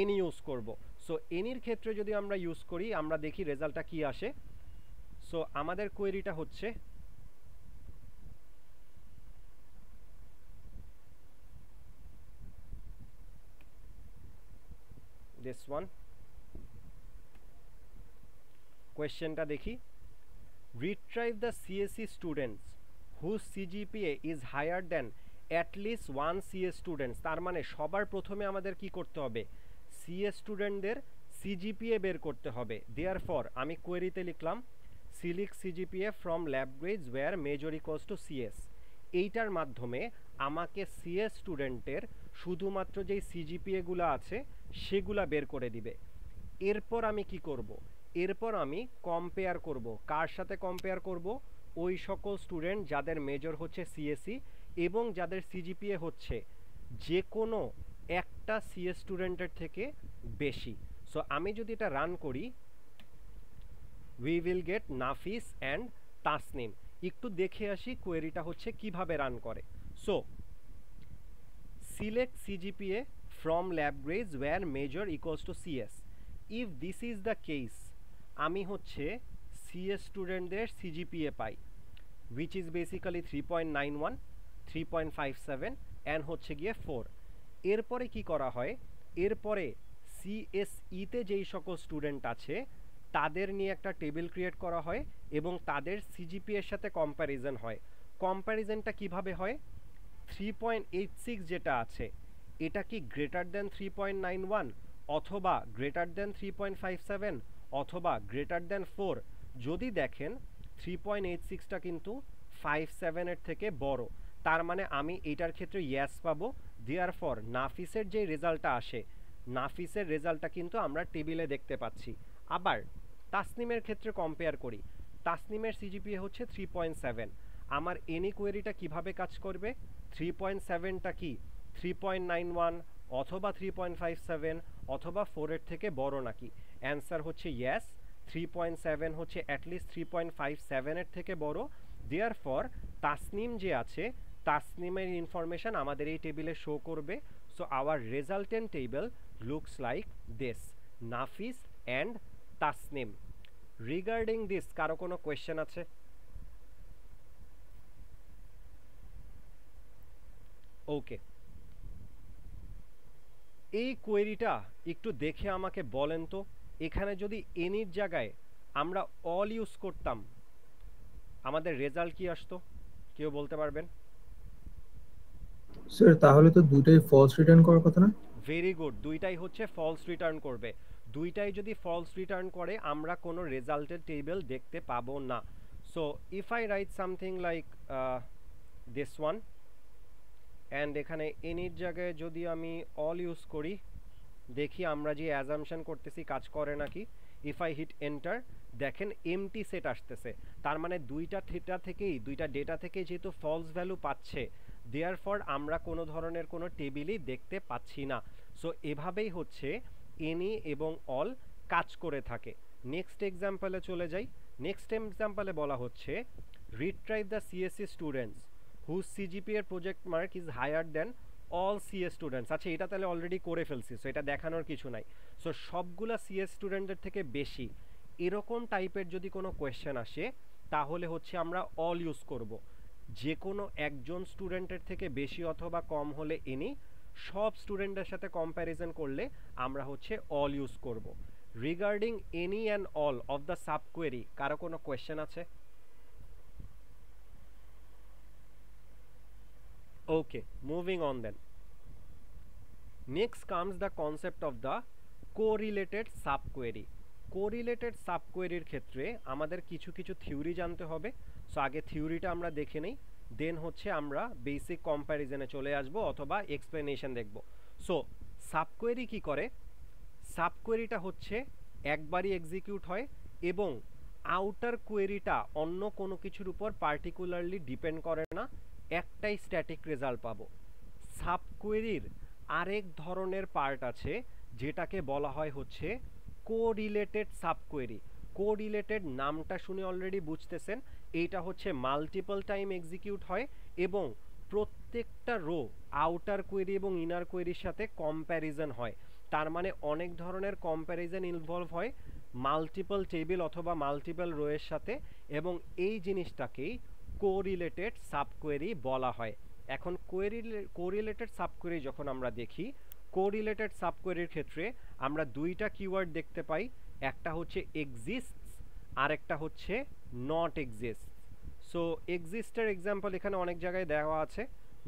এনি ইউজ করব। সো এনির ক্ষেত্রে যদি আমরা ইউজ করি আমরা দেখি রেজাল্টটা কি আসে। সো আমাদের কোয়েরিটা হচ্ছে this one, কোয়েশ্চেনটা দেখি। retrieve the CSE students whose CGPA is higher than at least one CS students। তার মানে সবার প্রথমে আমাদের কি করতে হবে? CS স্টুডেন্টদের CGPA বের করতে হবে। therefore আমি কোয়েরিতে লিখলাম select CGPA from lab grades where major equals to CS। এইটার মাধ্যমে আমাকে CS স্টুডেন্টের শুধুমাত্র যেই CGPA গুলো আছে সেগুলা বের করে দিবে। এরপর আমি কি করব? এরপর আমি কম্পেয়ার করব। কার সাথে কম্পেয়ার করব? ওই সকল স্টুডেন্ট যাদের মেজর হচ্ছে সিএসই এবং যাদের সিজিপিএ হচ্ছে যে কোনো একটা সিএস স্টুডেন্টের থেকে বেশি। সো আমি যদি এটা রান করি, we will get Nafis and Tasnim. একটু দেখে আসি কোয়েরিটা হচ্ছে কিভাবে রান করে। So select CGPA from lab grades where major equals to CS. If this is the case, আমি হচ্ছে CS স্টুডেন্টদের CGPA pi which is basically 3.91, 3.57 and হচ্ছে গিয়ে 4। এরপরে কি করা হয়? এরপরে CSE তে যেই সকল স্টুডেন্ট আছে তাদের নিয়ে একটা টেবিল ক্রিয়েট করা হয় এবং তাদের CGPA এর সাথে কম্প্যারিজন হয়। কম্প্যারিজনটা কিভাবে হয়? 3.86 যেটা আছে এটা কি গ্রেটার দেন 3.91 অথবা গ্রেটার দেন 3.57 অথবা গ্রেটার দেন 4? যদি দেখেন 3.86টা কিন্তু 57 এর থেকে বড়, তার মানে আমি এটার ক্ষেত্রে ইয়েস পাবো। দেয়ারফর নাফিসের যে রেজাল্টটা আসে, নাফিসের রেজাল্টটা কিন্তু আমরা টেবিলে দেখতে পাচ্ছি। আবার তাসনিমের ক্ষেত্রে কম্পেয়ার করি, তাসনিমের সিজিপিএ হচ্ছে 3.7। আমার এনি কোয়েরিটা কিভাবে কাজ করবে? 3.7টা কি 3.91 অথবা 3.57 অথবা 4 এর থেকে বড় নাকি? অ্যান্সার হচ্ছে ইয়েস, 3.7 হচ্ছে অ্যাটলিস্ট 3.57 এর থেকে বড়। দেয়ারফর তাসনিম যে আছে তাসনিমের ইনফরমেশন আমাদের এই টেবিলে শো করবে। So our resultant table looks like this, Nafis and Tasnim. Regarding this কারো কোনো কোয়েশ্চেন আছে? ওকে, এই কোয়েরিটা একটু দেখে আমাকে বলেন তো, এখানে যদি এনির জায়গায় আমরা অল ইউজ করতাম আমাদের রেজাল্ট কি আসতো? কেউ বলতে পারবেন? স্যার তাহলে তো দুইটাই ফলস রিটার্ন করার কথা না? ভেরি গুড, দুইটাই হচ্ছে ফলস রিটার্ন করবে। দুইটাই যদি ফলস রিটার্ন করে আমরা কোনো রেজাল্টের টেবিল দেখতে পাবো না। So if I right something like this one and এখানে এনির জায়গায় যদি আমি অল ইউজ করি, দেখি আমরা যে অ্যাজাম্পশন করতেছি কাজ করে নাকি। ইফ আই হিট এন্টার দেখেন এমটি সেট আসতেছে, তার মানে দুইটা ডেটা থেকেই যেহেতু ফলস ভ্যালু পাচ্ছে, দেয়ারফর আমরা কোনো ধরনের কোনো টেবিলই দেখতে পাচ্ছি না। সো এভাবেই হচ্ছে এনি এবং অল কাজ করে থাকে। নেক্সট এক্সাম্পলে চলে যাই। নেক্সট এক্সাম্পলে বলা হচ্ছে retrieve the CSC students whose CGPA project mark is higher than all CS students. আচ্ছা, এটা তাহলে অলরেডি করে ফেলছি, সো এটা দেখানোর কিছু নাই। সো সবগুলা সিএস স্টুডেন্টদের থেকে বেশি এরকম টাইপের যদি কোনো কোয়েশ্চেন আসে তাহলে হচ্ছে আমরা অল ইউজ করব। যে কোনো একজন স্টুডেন্টের থেকে বেশি অথবা কম হলে এনি, সব স্টুডেন্টের সাথে কম্প্যারিজন করলে আমরা হচ্ছে অল ইউজ করব। Regarding any and all of the subquery কারো কোনো কোয়েশ্চেন আছে? Okay, moving on then. Next comes the concept of the correlated subquery. Correlated সাবকোয়েরির ক্ষেত্রে আমাদের কিছু কিছু থিওরি জানতে হবে। সো আগে থিওরিটা আমরা দেখে নেই, দেন হচ্ছে আমরা বেসিক কম্প্যারিজনে চলে আসব অথবা এক্সপ্লেনেশন দেখব। সো সাবকোয়েরি কি করে? সাবকোয়েরিটা হচ্ছে একবারই এক্সিকিউট হয় এবং আউটার কোয়েরিটা অন্য কোনো কিছুর উপর পার্টিকুলারলি ডিপেন্ড করে না, একটাই স্ট্যাটিক রেজাল্ট পাবো। সাবকোয়েরির আরেক ধরনের পার্ট আছে যেটাকে বলা হয় হচ্ছে কোরিলেটেড সাবকোয়েরি। কোরিলেটেড নামটা শুনে অলরেডি বুঝতেছেন, এইটা হচ্ছে মাল্টিপল টাইম এক্সিকিউট হয় এবং প্রত্যেকটা রো আউটার কোয়েরি এবং ইনার কোয়েরির সাথে কম্প্যারিজন হয়। তার মানে অনেক ধরনের কম্প্যারিজন ইনভলভ হয় মাল্টিপল টেবিল অথবা মাল্টিপল রো এর সাথে, এবং এই জিনিসটাকেই কোরিলেটেড সাবকোয়েরি বলা হয়। এখন কোরিলেটেড সাবকোয়েরি যখন আমরা দেখি, কোরিলেটেড সাবকোয়েরির ক্ষেত্রে আমরা দুইটা কিওয়ার্ড দেখতে পাই, একটা হচ্ছে এক্সিস্টস আর একটা হচ্ছে নট এক্সিস্ট। সো এক্সিস্টের এক্সাম্পল এখানে অনেক জায়গায় দেওয়া আছে,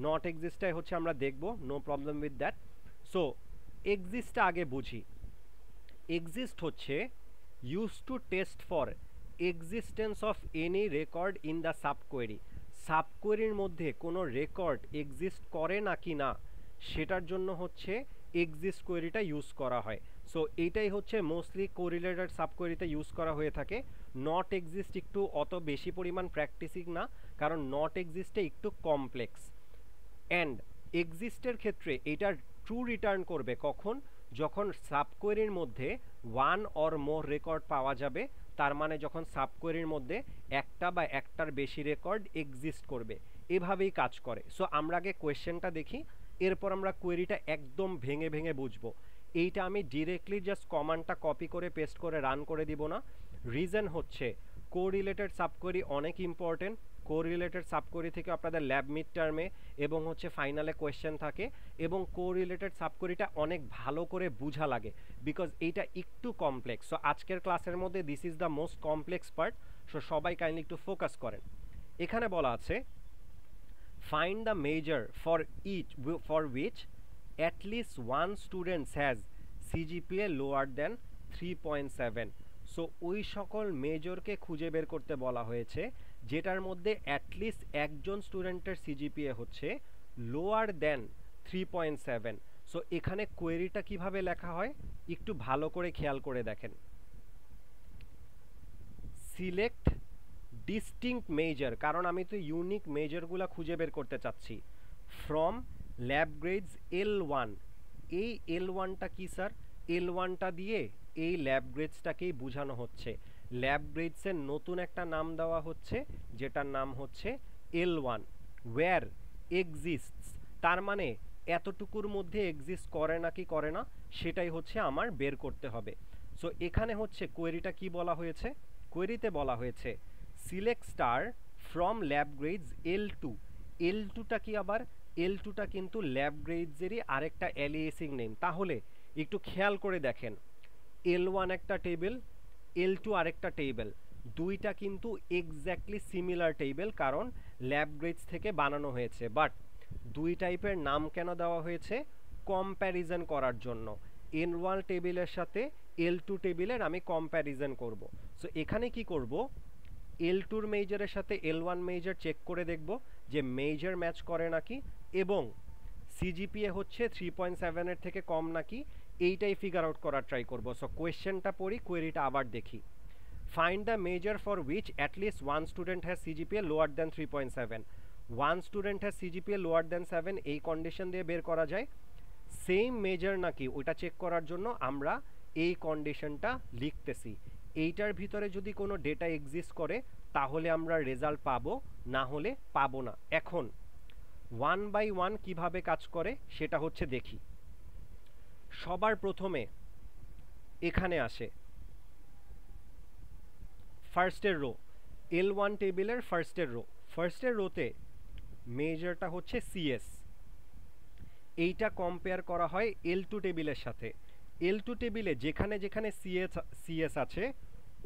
নট এক্সিস্টটাই হচ্ছে আমরা দেখব, no problem with that. So এক্সিস্টটা আগে বুঝি। এক্সিস্ট হচ্ছে use to test for existence of any record in the subquery. সাবকোয়েরির মধ্যে কোনো রেকর্ড এক্সিস্ট করে নাকি না সেটার জন্য হচ্ছে এক্সিস্ট কোয়েরিটা ইউজ করা হয়। সো এইটাই হচ্ছে মোস্টলি কোরিলেটেড সাবকোয়েরিতে ইউজ করা হয়ে থাকে। নট এক্সিস্ট একটু অত বেশি পরিমাণ প্র্যাকটিসিং না, কারণ নট এক্সিস্টে একটু কমপ্লেক্স। অ্যান্ড এক্সিস্টের ক্ষেত্রে এটা ট্রু রিটার্ন করবে কখন? যখন সাবকোয়েরির মধ্যে ওয়ান অর মোর রেকর্ড পাওয়া যাবে, তার মানে যখন সাবকোয়েরির মধ্যে একটা বা একটার বেশি রেকর্ড এক্সিস্ট করবে, এভাবেই কাজ করে। সো আমরা আগে কোয়েশ্চেনটা দেখি, এরপর আমরা কোয়েরিটা একদম ভেঙে ভেঙে বুঝবো। এইটা আমি ডিরেক্টলি জাস্ট কমান্ডটা কপি করে পেস্ট করে রান করে দিব না। রিজন হচ্ছে কোরিলেটেড সাবকোয়েরি অনেক ইম্পর্টেন্ট। কোরিলেটেড সাবকোয়েরি থেকে আপনাদের ল্যাব মিড টার্মে এবং হচ্ছে ফাইনালে কোয়েশ্চেন থাকে, এবং কোরিলেটেড সাবকোয়েরিটা অনেক ভালো করে বোঝা লাগে বিকজ এইটা একটু কমপ্লেক্স। সো আজকের ক্লাসের মধ্যে this is the most complex part. So সবাই কাইন্ডলি একটু ফোকাস করেন। এখানে বলা আছে find the measure for which at least one student has CGPA lower than 3.7. So ওই সকল মেজরকে খুঁজে বের করতে বলা হয়েছে যেটার মধ্যে অ্যাটলিস্ট একজন স্টুডেন্টের সিজিপিএ হচ্ছে লোয়ার দেন 3.7। সো এখানে কোয়েরিটা কিভাবে লেখা হয় একটু ভালো করে খেয়াল করে দেখেন। সিলেক্ট ডিস্টিংক্ট মেজর, কারণ আমি তো ইউনিক মেজরগুলো খুঁজে বের করতে চাচ্ছি, ফ্রম ল্যাব গ্রেডস L1। এই L1টা কি স্যার? L1টা দিয়ে এই ল্যাব গ্রেডসটাকেই বোঝানো হচ্ছে। ল্যাব গ্রেডসের নতুন একটা নাম দেওয়া হচ্ছে যেটার নাম হচ্ছে L1, ওয়্যার এক্সিস্টস। তার মানে এতটুকুর মধ্যে এক্সিস্ট করে নাকি করে না সেটাই হচ্ছে আমার বের করতে হবে। সো এখানে হচ্ছে কোয়েরিটা কি বলা হয়েছে? কোয়েরিতে বলা হয়েছে select star from lab grades L2। L2টা কি আবার? L2টা কিন্তু ল্যাব গ্রেডসেরই আরেকটা অ্যালিয়াসিং নেম। তাহলে একটু খেয়াল করে দেখেন, L1 একটা টেবিল, L2 আরেকটা টেবিল, দুইটা কিন্তু এক্স্যাক্টলি সিমিলার টেবিল, কারণ ল্যাব গ্রেডস থেকে বানানো হয়েছে। বাট দুই টাইপের নাম কেন দেওয়া হয়েছে? কম্প্যারিজন করার জন্য। N1 টেবিলের সাথে L2 টেবিলের আমি কম্প্যারিজন করব। সো এখানে কি করব, L2 মেজরের সাথে L1 মেজর চেক করে দেখব যে মেজর ম্যাচ করে নাকি, এবং সিজিপিএ হচ্ছে 3.7 এর থেকে কম নাকি, এইটাই ফিগার আউট করার ট্রাই করব। সো কোয়েশ্চেনটা পড়ি, কোয়েরিটা আবার দেখি। find the measure for which at least one student has CGPA lower than 3.7. one student has CGPA lower than 7 এই কন্ডিশন দিয়ে বের করা যায় সেম মেজার নাকি ওটা চেক করার জন্য আমরা এই কন্ডিশনটা লিখতেছি এইটার ভিতরে যদি কোনো ডেটা এক্সিস্ট করে তাহলে আমরা রেজাল্ট পাবো না হলে পাবো না এখন 1 বাই 1 কিভাবে কাজ করে সেটা হচ্ছে দেখি সবার প্রথমে এখানে আসে ফার্স্টের রো L1 টেবিলের ফার্স্টের রোতে মেজারটা হচ্ছে CS এইটা কম্পেয়ার করা হয় L2 টেবিলের সাথে L2 টেবিলে যেখানে যেখানে CS আছে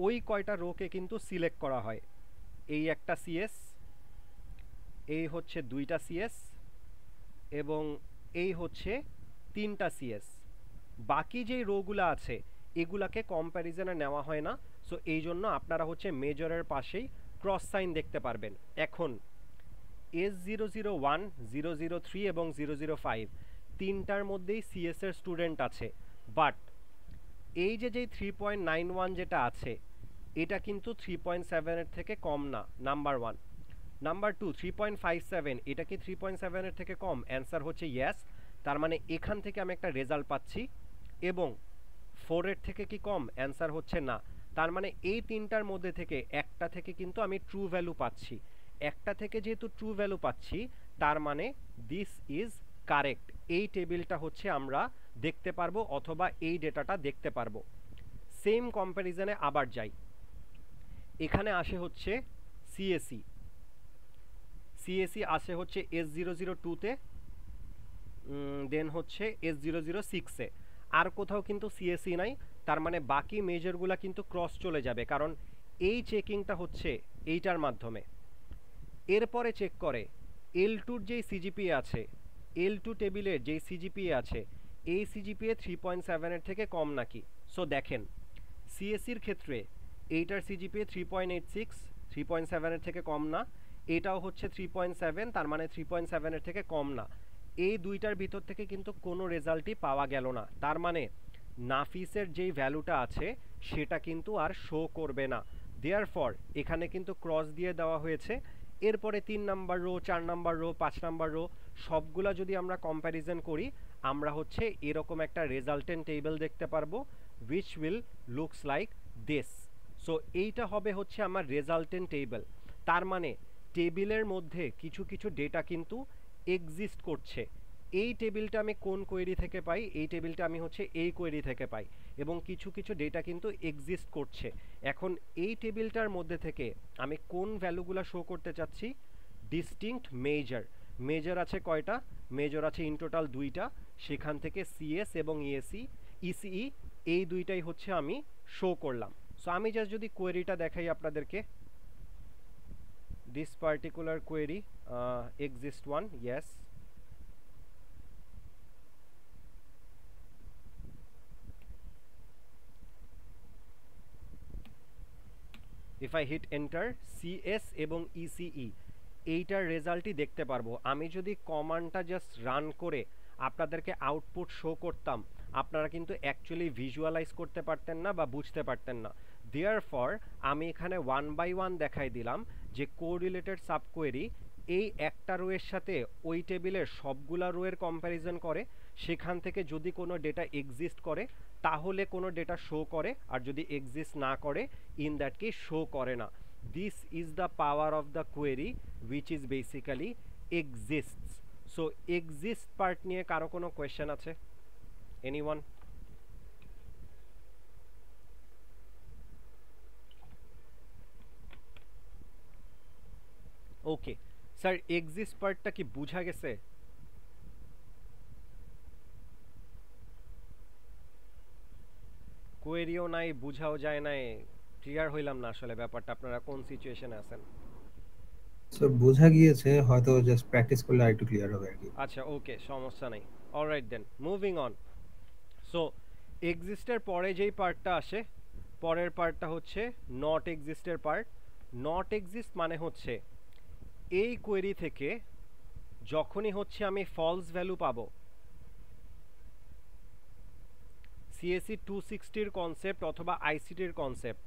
ওই কয়টা রোকে কিন্তু সিলেক্ট করা হয় এই একটা CS এই হচ্ছে দুইটা CS এবং এই হচ্ছে তিনটা CS বাকি যে রোগুলো আছে এগুলাকে কম্প্যারিজনে নেওয়া হয় না সো এই জন্য আপনারা হচ্ছে মেজরের পাশেই ক্রস সাইন দেখতে পারবেন এখন S001 003 এবং 005 তিনটার মধ্যেই CS এর স্টুডেন্ট আছে বাট এই যে 3.91 যেটা আছে এটা কিন্তু 3.7 এর থেকে কম না নাম্বার 1 নাম্বার 2 3.57 এটা কি 3.7 এর থেকে কম অ্যানসার হচ্ছে ইয়েস তার মানে এখান থেকে আমি একটা রেজাল্ট পাচ্ছি এবং 4 এর থেকে কি কম অ্যানসার হচ্ছে না তার মানে এই তিনটার মধ্যে থেকে একটা থেকে কিন্তু আমি ট্রু ভ্যালু পাচ্ছি একটা থেকে যেহেতু ট্রু ভ্যালু পাচ্ছি তার মানে দিস ইজ কারেক্ট এই টেবিলটা হচ্ছে আমরা দেখতে পারবো অথবা এই ডেটাটা দেখতে পারবো সেম কম্প্যারিজনে আবার যাই এখানে আসে হচ্ছে CSE আসে হচ্ছে S002 তে দেন হচ্ছে S006 এ আর কোথাও কিন্তু CSE নাই তার মানে বাকি মেজারগুলো কিন্তু ক্রস চলে যাবে কারণ এই চেকিংটা হচ্ছে এইটার মাধ্যমে এরপরে চেক করে L2 এর যে CGPA আছে L2 টেবিলের যে CGPA আছে এই CGPA 3.7 এর থেকে কম নাকি সো দেখেন CSE এর ক্ষেত্রে এইটার CGPA 3.86 3.7 এর থেকে কম না এটাও হচ্ছে 3.7 তার মানে 3.7 এর থেকে কম না এই দুইটার ভিতর থেকে কিন্তু কোনো রেজাল্টই পাওয়া গেল না তার মানে নাফিসের যেই ভ্যালুটা আছে সেটা কিন্তু আর শো করবে না দেয়ারফর এখানে কিন্তু ক্রস দিয়ে দেওয়া হয়েছে এরপরে 3 number rho 4 number rho 5 number rho সবগুলা যদি আমরা কম্প্যারিজন করি আমরা হচ্ছে এরকম একটা রেজাল্টেন্ট টেবিল দেখতে পারবো which will looks like this so এইটা হবে হচ্ছে আমার রেজাল্টেন্ট টেবিল তার মানে টেবিলের মধ্যে কিছু কিছু ডেটা কিন্তু এক্সিস্ট করছে এই টেবিলটা আমি কোন কোয়েরি থেকে পাই এই টেবিলটা আমি হচ্ছে এই কোয়েরি থেকে পাই এবং কিছু কিছু ডেটা কিন্তু এক্সিস্ট করছে এখন এই টেবিলটার মধ্যে থেকে আমি কোন ভ্যালুগুলো শো করতে চাচ্ছি ডিস্টিংক্ট মেজর আছে কয়টা মেজর আছে ইন টোটাল দুইটা সেখান থেকে CS এবং ECE এই দুইটাই হচ্ছে আমি শো করলাম সো আমি জাস্ট যদি কোয়েরিটা দেখাই আপনাদেরকে this particular query exist one yes if I hit enter CS এবং ECE এইটার রেজাল্টই দেখতে পারবো আমি যদি কমান্ডটা জাস্ট রান করে আপনাদেরকে আউটপুট শো করতাম আপনারা কিন্তু অ্যাকচুয়ালি ভিজুয়ালাইজ করতে পারতেন না বা বুঝতে পারতেন না দেয়ারফর আমি এখানে 1 বাই 1 দেখাই দিলাম যে কোরিলেটেড সাবকোয়েরি এই একটা রোয়ের সাথে ওই টেবিলের সবগুলা রোয়ের কম্প্যারিজন করে সেখান থেকে যদি কোনো ডেটা এক্সিস্ট করে তাহলে কোনো ডেটা শো করে আর যদি এক্সিস্ট না করে ইন দ্যাট কেস শো করে না this is the power of the query which is basically exists so exist part নিয়ে কারো কোনো কোয়েশ্চেন আছে এনিওয়ান ওকে স্যার এক্সিস্ট পার্টটা কি বুঝা গেছে কোয়েরিও নাই বুঝাও যায় নাই ক্লিয়ার হইলাম না আসলে ব্যাপারটা আপনারা কোন সিচুয়েশনে আছেন স্যার বোঝা গিয়েছে হয়তো জাস্ট প্র্যাকটিস করলে আরেকটু ক্লিয়ার হবে আর কি আচ্ছা ওকে সমস্যা নাই alright then moving on so এক্সিস্টের পরে যেই পার্টটা আসে পরের পার্টটা হচ্ছে নট এক্সিস্টের পার্ট নট এক্সিস্ট মানে হচ্ছে এই কোয়েরি থেকে যখনই হচ্ছে আমি ফলস ভ্যালু পাবো CSE 260 এর কনসেপ্ট অথবা ICT এর কনসেপ্ট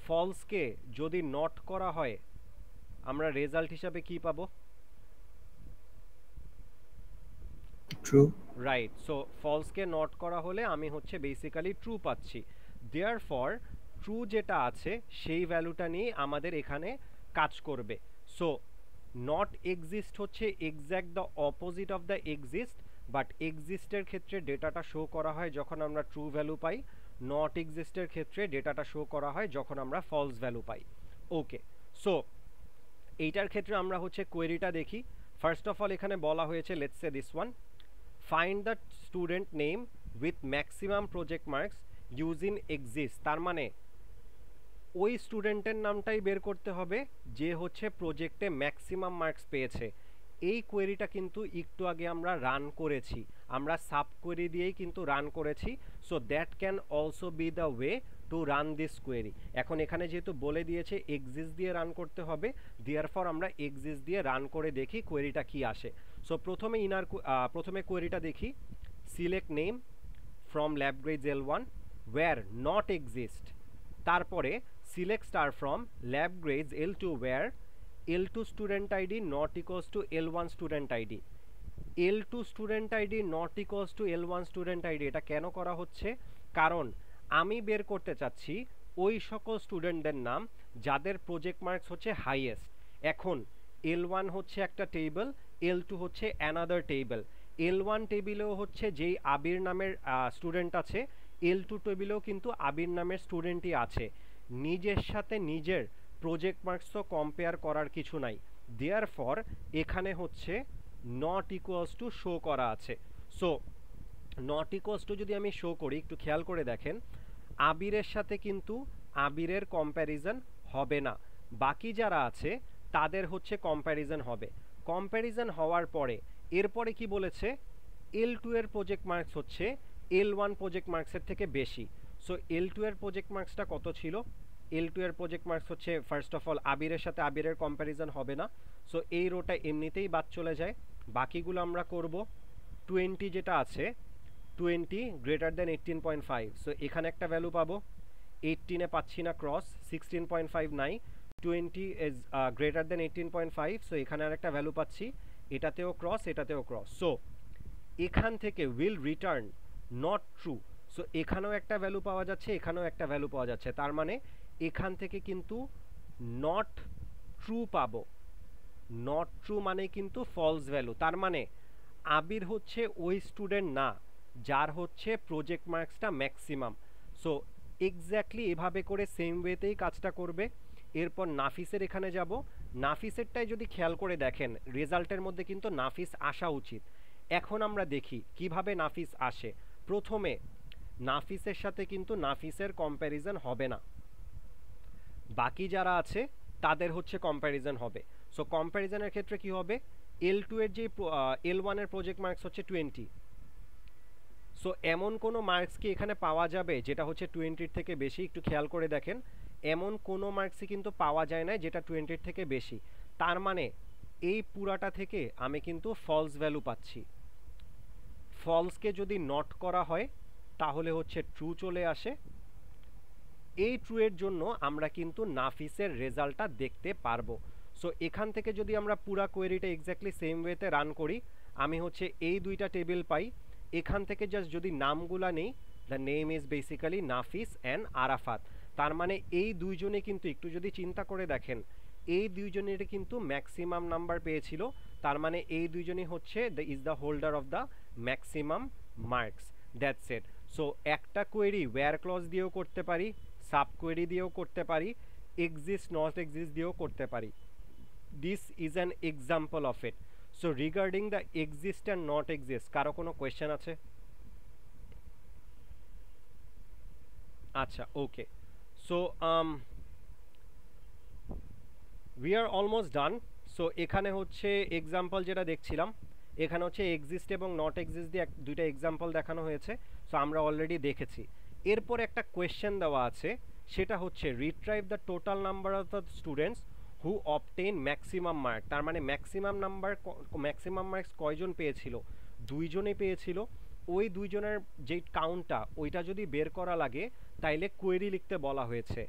ফলসকে যদি নট করা হয় আমরা রেজাল্ট হিসাবে কি পাবো? ট্রু। রাইট, সো ফলসকে নট করা হলে আমি হচ্ছে বেসিক্যালি ট্রু পাচ্ছি। দেয়ারফর ট্রু যেটা আছে সেই ভ্যালুটা নিয়ে আমাদের এখানে কাজ করবে। সো নট এক্সিস্ট হচ্ছে exact the opposite of the exist, but এক্সিস্টের ক্ষেত্রে ডেটাটা শো করা হয় যখন আমরা ট্রু ভ্যালু পাই, নট এক্সিস্টের ক্ষেত্রে ডেটাটা শো করা হয় যখন আমরা ফলস ভ্যালু পাই। ওকে, সো এইটার ক্ষেত্রে আমরা হচ্ছে কোয়েরিটা দেখি। ফার্স্ট অফ অল এখানে বলা হয়েছে, let's say this one, find the student name with maximum project marks using exist. তার মানে ওই স্টুডেন্টের নামটাই বের করতে হবে যে হচ্ছে প্রজেক্টে ম্যাক্সিমাম মার্কস পেয়েছে। এই কোয়েরিটা কিন্তু একটু আগে আমরা রান করেছি, আমরা সাব কোয়েরি দিয়েই কিন্তু রান করেছি। So that can also be the way to run this query. এখন এখানে যেহেতু বলে দিয়েছে এক্সিস্ট দিয়ে রান করতে হবে, দেয়ারফর আমরা এক্সিস্ট দিয়ে রান করে দেখি কোয়েরিটা কি আসে। সো প্রথমে কোয়েরিটা দেখি, select name from lab grades L1 where not exist, তারপরে select star from lab grades L2 where L2 student ID not equals to L1 student ID। L2 student ID not equals to L1 student ID এটা কেন করা হচ্ছে? কারণ আমি বের করতে চাচ্ছি ওই সকল স্টুডেন্টদের নাম যাদের প্রজেক্ট মার্কস হচ্ছে হাইয়েস্ট। এখন L1 হচ্ছে একটা টেবিল, L2 হচ্ছে অ্যানাদার টেবিল। L1 টেবিলেও হচ্ছে যেই আবির নামের স্টুডেন্ট আছে, L2 টেবিলেও কিন্তু আবির নামের স্টুডেন্টই আছে। নিজের সাথে নিজের প্রজেক্ট মার্কস তো কম্পেয়ার করার কিছু নাই, দেয়ারফর এখানে হচ্ছে নট ইকুয়ালস টু শো করা আছে। সো নট ইকুয়ালস টু যদি আমি শো করি, একটু খেয়াল করে দেখেন, আবিরের সাথে কিন্তু আবিরের কম্প্যারিজন হবে না, বাকি যারা আছে তাদের হচ্ছে কম্প্যারিজন হবে। কম্প্যারিজন হওয়ার পরে এরপরে কি বলেছে, L2 এর প্রজেক্ট মার্কস হচ্ছে L1 প্রজেক্ট মার্কসের থেকে বেশি। সো L2 এর প্রজেক্ট মার্কসটা কত ছিল? L2 এর প্রজেক্ট মার্কস হচ্ছে ফার্স্ট অফ অল আবিরের সাথে আবিরের কম্প্যারিজন হবে না, সো এই রোটা এমনিতেই বাদ চলে যায়। বাকিগুলো আমরা করব। 20 যেটা আছে, 20 গ্রেটার দেন 18.5, সো এখানে একটা ভ্যালু পাবো। 18 এ পাচ্ছি না ক্রস, 16.5 নাই, 20 ইজ গ্রেটার দেন 18.5, সো এখানে আর একটা ভ্যালু পাচ্ছি, এটাতেও ক্রস এটাতেও ক্রস। সো এখান থেকে will return not true. So এখানেও একটা ভ্যালু পাওয়া যাচ্ছে, এখানেও একটা ভ্যালু পাওয়া যাচ্ছে, তার মানে এখান থেকে কিন্তু নট ট্রু পাবো। নট ট্রু মানে কিন্তু ফলস ভ্যালু, তার মানে আবির হচ্ছে ওই স্টুডেন্ট না যার হচ্ছে প্রজেক্ট মার্কসটা ম্যাক্সিমাম। সো এক্স্যাক্টলি এভাবে করে সেম ওয়েতেই কাজটা করবে। এরপর নাফিসের এখানে যাব, নাফিসেরটাই যদি খেয়াল করে দেখেন রেজাল্টের মধ্যে কিন্তু নাফিস আসা উচিত। এখন আমরা দেখি কিভাবে নাফিস আসে। প্রথমে নাফিসের সাথে কিন্তু নাফিসের কম্প্যারিজন হবে না, বাকি যারা আছে তাদের হচ্ছে কম্প্যারিজন হবে। সো কম্প্যারিজনের ক্ষেত্রে কি হবে, L2 এর যে L1 এর প্রজেক্ট মার্কস হচ্ছে 20, সো এমন কোনো মার্কস কি এখানে পাওয়া যাবে যেটা হচ্ছে 20-র থেকে বেশি? একটু খেয়াল করে দেখেন, এমন কোনো মার্কসই কিন্তু পাওয়া যায় না যেটা 20-র থেকে বেশি। তার মানে এই পুরাটা থেকে আমি কিন্তু ফলস ভ্যালু পাচ্ছি। ফলসকে যদি নট করা হয় তাহলে হচ্ছে ট্রু চলে আসে। এই ট্রু এর জন্য আমরা কিন্তু নাফিসের রেজাল্টটা দেখতে পারবো। সো এখান থেকে যদি আমরা পুরা কোয়েরিটা এক্স্যাক্টলি সেম ওয়েতে রান করি, আমি হচ্ছে এই দুইটা টেবিল পাই। এখান থেকে জাস্ট যদি নামগুলা নেই, the name is basically Nafis and Arafat. তার মানে এই দুইজনে কিন্তু একটু যদি চিন্তা করে দেখেন, এই দুইজনের কিন্তু ম্যাক্সিমাম নাম্বার পেয়েছিল, তার মানে এই দুইজনই হচ্ছে the holder of the maximum marks. That's it. So একটা কোয়েরি ওয়্যার ক্লজ দিয়েও করতে পারি, সাব কোয়েরি দিয়েও করতে পারি, এক্সিস্ট নট এক্সিস্ট দিয়েও করতে পারি। This is an example of it. So regarding the exist and not exist কারো কোনো কোয়েশ্চেন আছে? আচ্ছা, okay. So we are almost done. So এখানে হচ্ছে এক্সাম্পল যেটা দেখছিলাম, এখানে হচ্ছে এক্সিস্ট এবং নট এক্সিস্ট দিয়ে দুইটা এক্সাম্পল দেখানো হয়েছে, সো আমরা অলরেডি দেখেছি। এরপর একটা কোয়েশ্চেন দেওয়া আছে, সেটা হচ্ছে retrieve the total number of the students who obtain maximum mark. তার মানে ম্যাক্সিমাম মার্কস কয়জন পেয়েছিল? দুইজনে পেয়েছিল। ওই দুইজনের যে কাউন্টটা ওইটা যদি বের করা লাগে তাইলে কোয়েরি লিখতে বলা হয়েছে।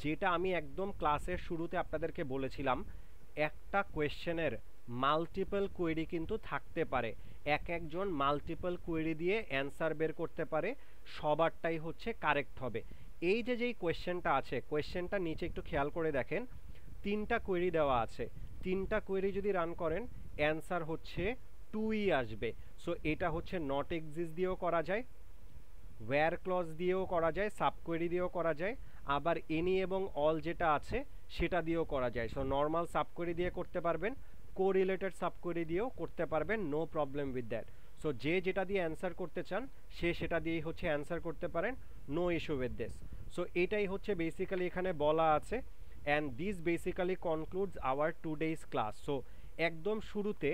যেটা আমি একদম ক্লাসের শুরুতে আপনাদেরকে বলেছিলাম, একটা কোয়েশ্চেনের মাল্টিপল কোয়েরি কিন্তু থাকতে পারে, একজন মাল্টিপল কোয়েরি দিয়ে অ্যান্সার বের করতে পারে, সবারটাই হচ্ছে কারেক্ট হবে। এই যে যেই কোয়েশ্চেনটা আছে, কোয়েশ্চেনটা নিচে একটু খেয়াল করে দেখেন, 3টা কোয়েরি দেওয়া আছে, 3টা কোয়েরি যদি রান করেন অ্যান্সার হচ্ছে 2ই আসবে। সো এটা হচ্ছে নট এক্সিস্ট দিয়েও করা যায়, ওয়্যার ক্লজ দিয়েও করা যায়, সাবকোয়েরি দিয়েও করা যায়, আবার এনি এবং অল যেটা আছে সেটা দিয়েও করা যায়। সো নর্মাল সাবকোয়েরি দিয়ে করতে পারবেন, কোরিলেটেড সাবকোয়েরি দিয়েও করতে পারবেন, no problem with that. So যে যেটা দিয়ে অ্যান্সার করতে চান সে সেটা দিয়েই হচ্ছে অ্যান্সার করতে পারেন, no issue with this. So এটাই হচ্ছে বেসিক্যালি এখানে বলা আছে, and this basically concludes our today's class. So একদম শুরুতে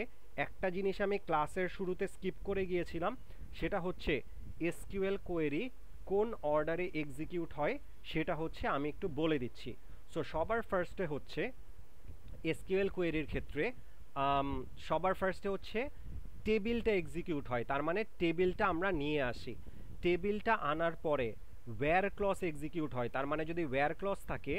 একটা জিনিস আমি ক্লাসের শুরুতে স্কিপ করে গিয়েছিলাম, সেটা হচ্ছে এসকিউএল কোয়েরি কোন অর্ডারে এক্সিকিউট হয় সেটা হচ্ছে আমি একটু বলে দিচ্ছি। সো সবার ফার্স্টে হচ্ছে এসকিউএল কোয়েরির ক্ষেত্রে সবার ফার্স্টে হচ্ছে টেবিলটা এক্সিকিউট হয়, তার মানে টেবিলটা আমরা নিয়ে আসি, টেবিলটা আনার পরে ওয়্যার ক্লজ এক্সিকিউট হয়, তার মানে যদি ওয়্যার ক্লজ থাকে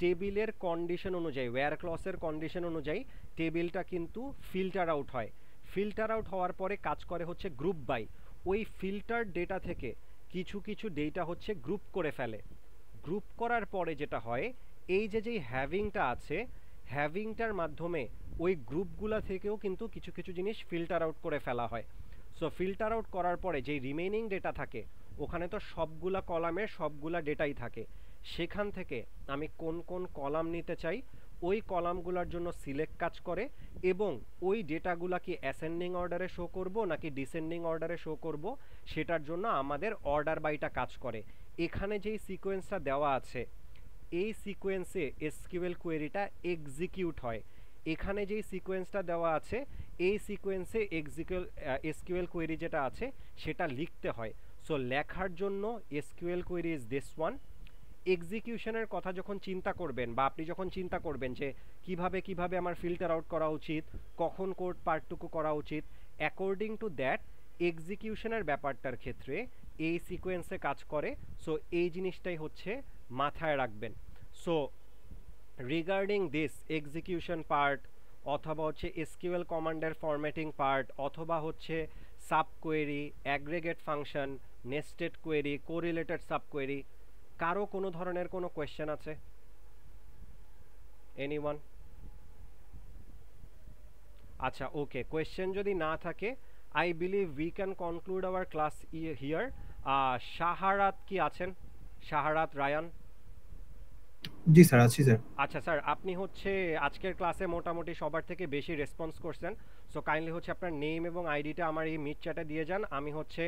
টেবিলের কন্ডিশন অনুযায়ী, ওয়্যার ক্লজের কন্ডিশন অনুযায়ী টেবিলটা কিন্তু ফিল্টার আউট হয়, ফিল্টার আউট হওয়ার পরে কাজ করে হচ্ছে গ্রুপ বাই, ওই ফিল্টার ডেটা থেকে কিছু কিছু ডেটা হচ্ছে গ্রুপ করে ফেলে, গ্রুপ করার পরে যেটা হয় এই যে যেই হ্যাভিংটা আছে, হ্যাভিংটার মাধ্যমে ওই গ্রুপগুলা থেকেও কিন্তু কিছু কিছু জিনিস ফিল্টার আউট করে ফেলা হয়। সো ফিল্টার আউট করার পরে যেই রিমেইনিং ডেটা থাকে ওখানে তো সবগুলা কলামের সবগুলা ডেটাই থাকে, সেখান থেকে আমি কোন কোন কলাম নিতে চাই ওই কলামগুলোর জন্য সিলেক্ট কাজ করে, এবং ওই ডেটাগুলা কি অ্যাসেন্ডিং অর্ডারে শো করব নাকি ডিসেন্ডিং অর্ডারে শো করব সেটার জন্য আমাদের অর্ডার বাইটা কাজ করে। এখানে যেই সিকোয়েন্সটা দেওয়া আছে এই সিকোয়েন্সে এসকিউএল কোয়েরিটা এক্সিকিউট হয়, এখানে যেই সিকোয়েন্সটা দেওয়া আছে এই সিকোয়েন্সে এসকিউএল কোয়েরি যেটা আছে সেটা লিখতে হয়। সো লেখার জন্য SQL query is this one. এক্সিকিউশনের কথা যখন চিন্তা করবেন বা আপনি যখন চিন্তা করবেন যে কিভাবে কিভাবে আমার ফিল্টার আউট করা উচিত, কখন কোড পার্টটুকু করা উচিত, অ্যাকর্ডিং টু দ্যাট এক্সিকিউশনের ব্যাপারটার ক্ষেত্রে এই সিকোয়েন্সে কাজ করে। সো এই জিনিসটাই হচ্ছে মাথায় রাখবেন। So regarding this execution part অথবা হচ্ছে এসকিউএল কমান্ডের ফরম্যাটিং পার্ট অথবা হচ্ছে sub query, aggregate function, nested query, correlated sub query, কারো কোনো ধরনের কোনো কোয়েশ্চেন আছে? এনিওয়ান? আচ্ছা, ওকে, কোয়েশ্চেন যদি না থাকে I believe we can conclude our class here. Shaharat কি আছেন? শাহারাত রায়ান? জি স্যার, আছি স্যার। আচ্ছা স্যার, আপনি হচ্ছে আজকের ক্লাসে মোটামুটি সবার থেকে বেশি রেসপন্স করছেন, সো কাইন্ডলি হচ্ছে আপনার নেম এবং আইডিটা আমার এই মিট চ্যাটে দিয়ে যান। আমি হচ্ছে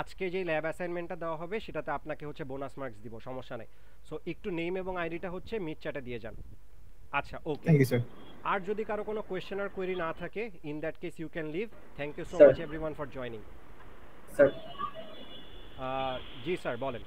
আজকে যেই ল্যাব অ্যাসাইনমেন্টটা দেওয়া হবে সেটাতে আপনাকে হচ্ছে বোনাস মার্কস দিব, সমস্যা নেই। সো একটু নেম এবং আইডিটা হচ্ছে মিট চ্যাটে দিয়ে যান। আচ্ছা, ওকে, থ্যাংক ইউ স্যার। আর যদি কারো কোনো কোয়েশ্চেন আর কোয়েরি না থাকে, in that case you can leave. Thank you so much everyone for joining. Sir ji sir, বলেন।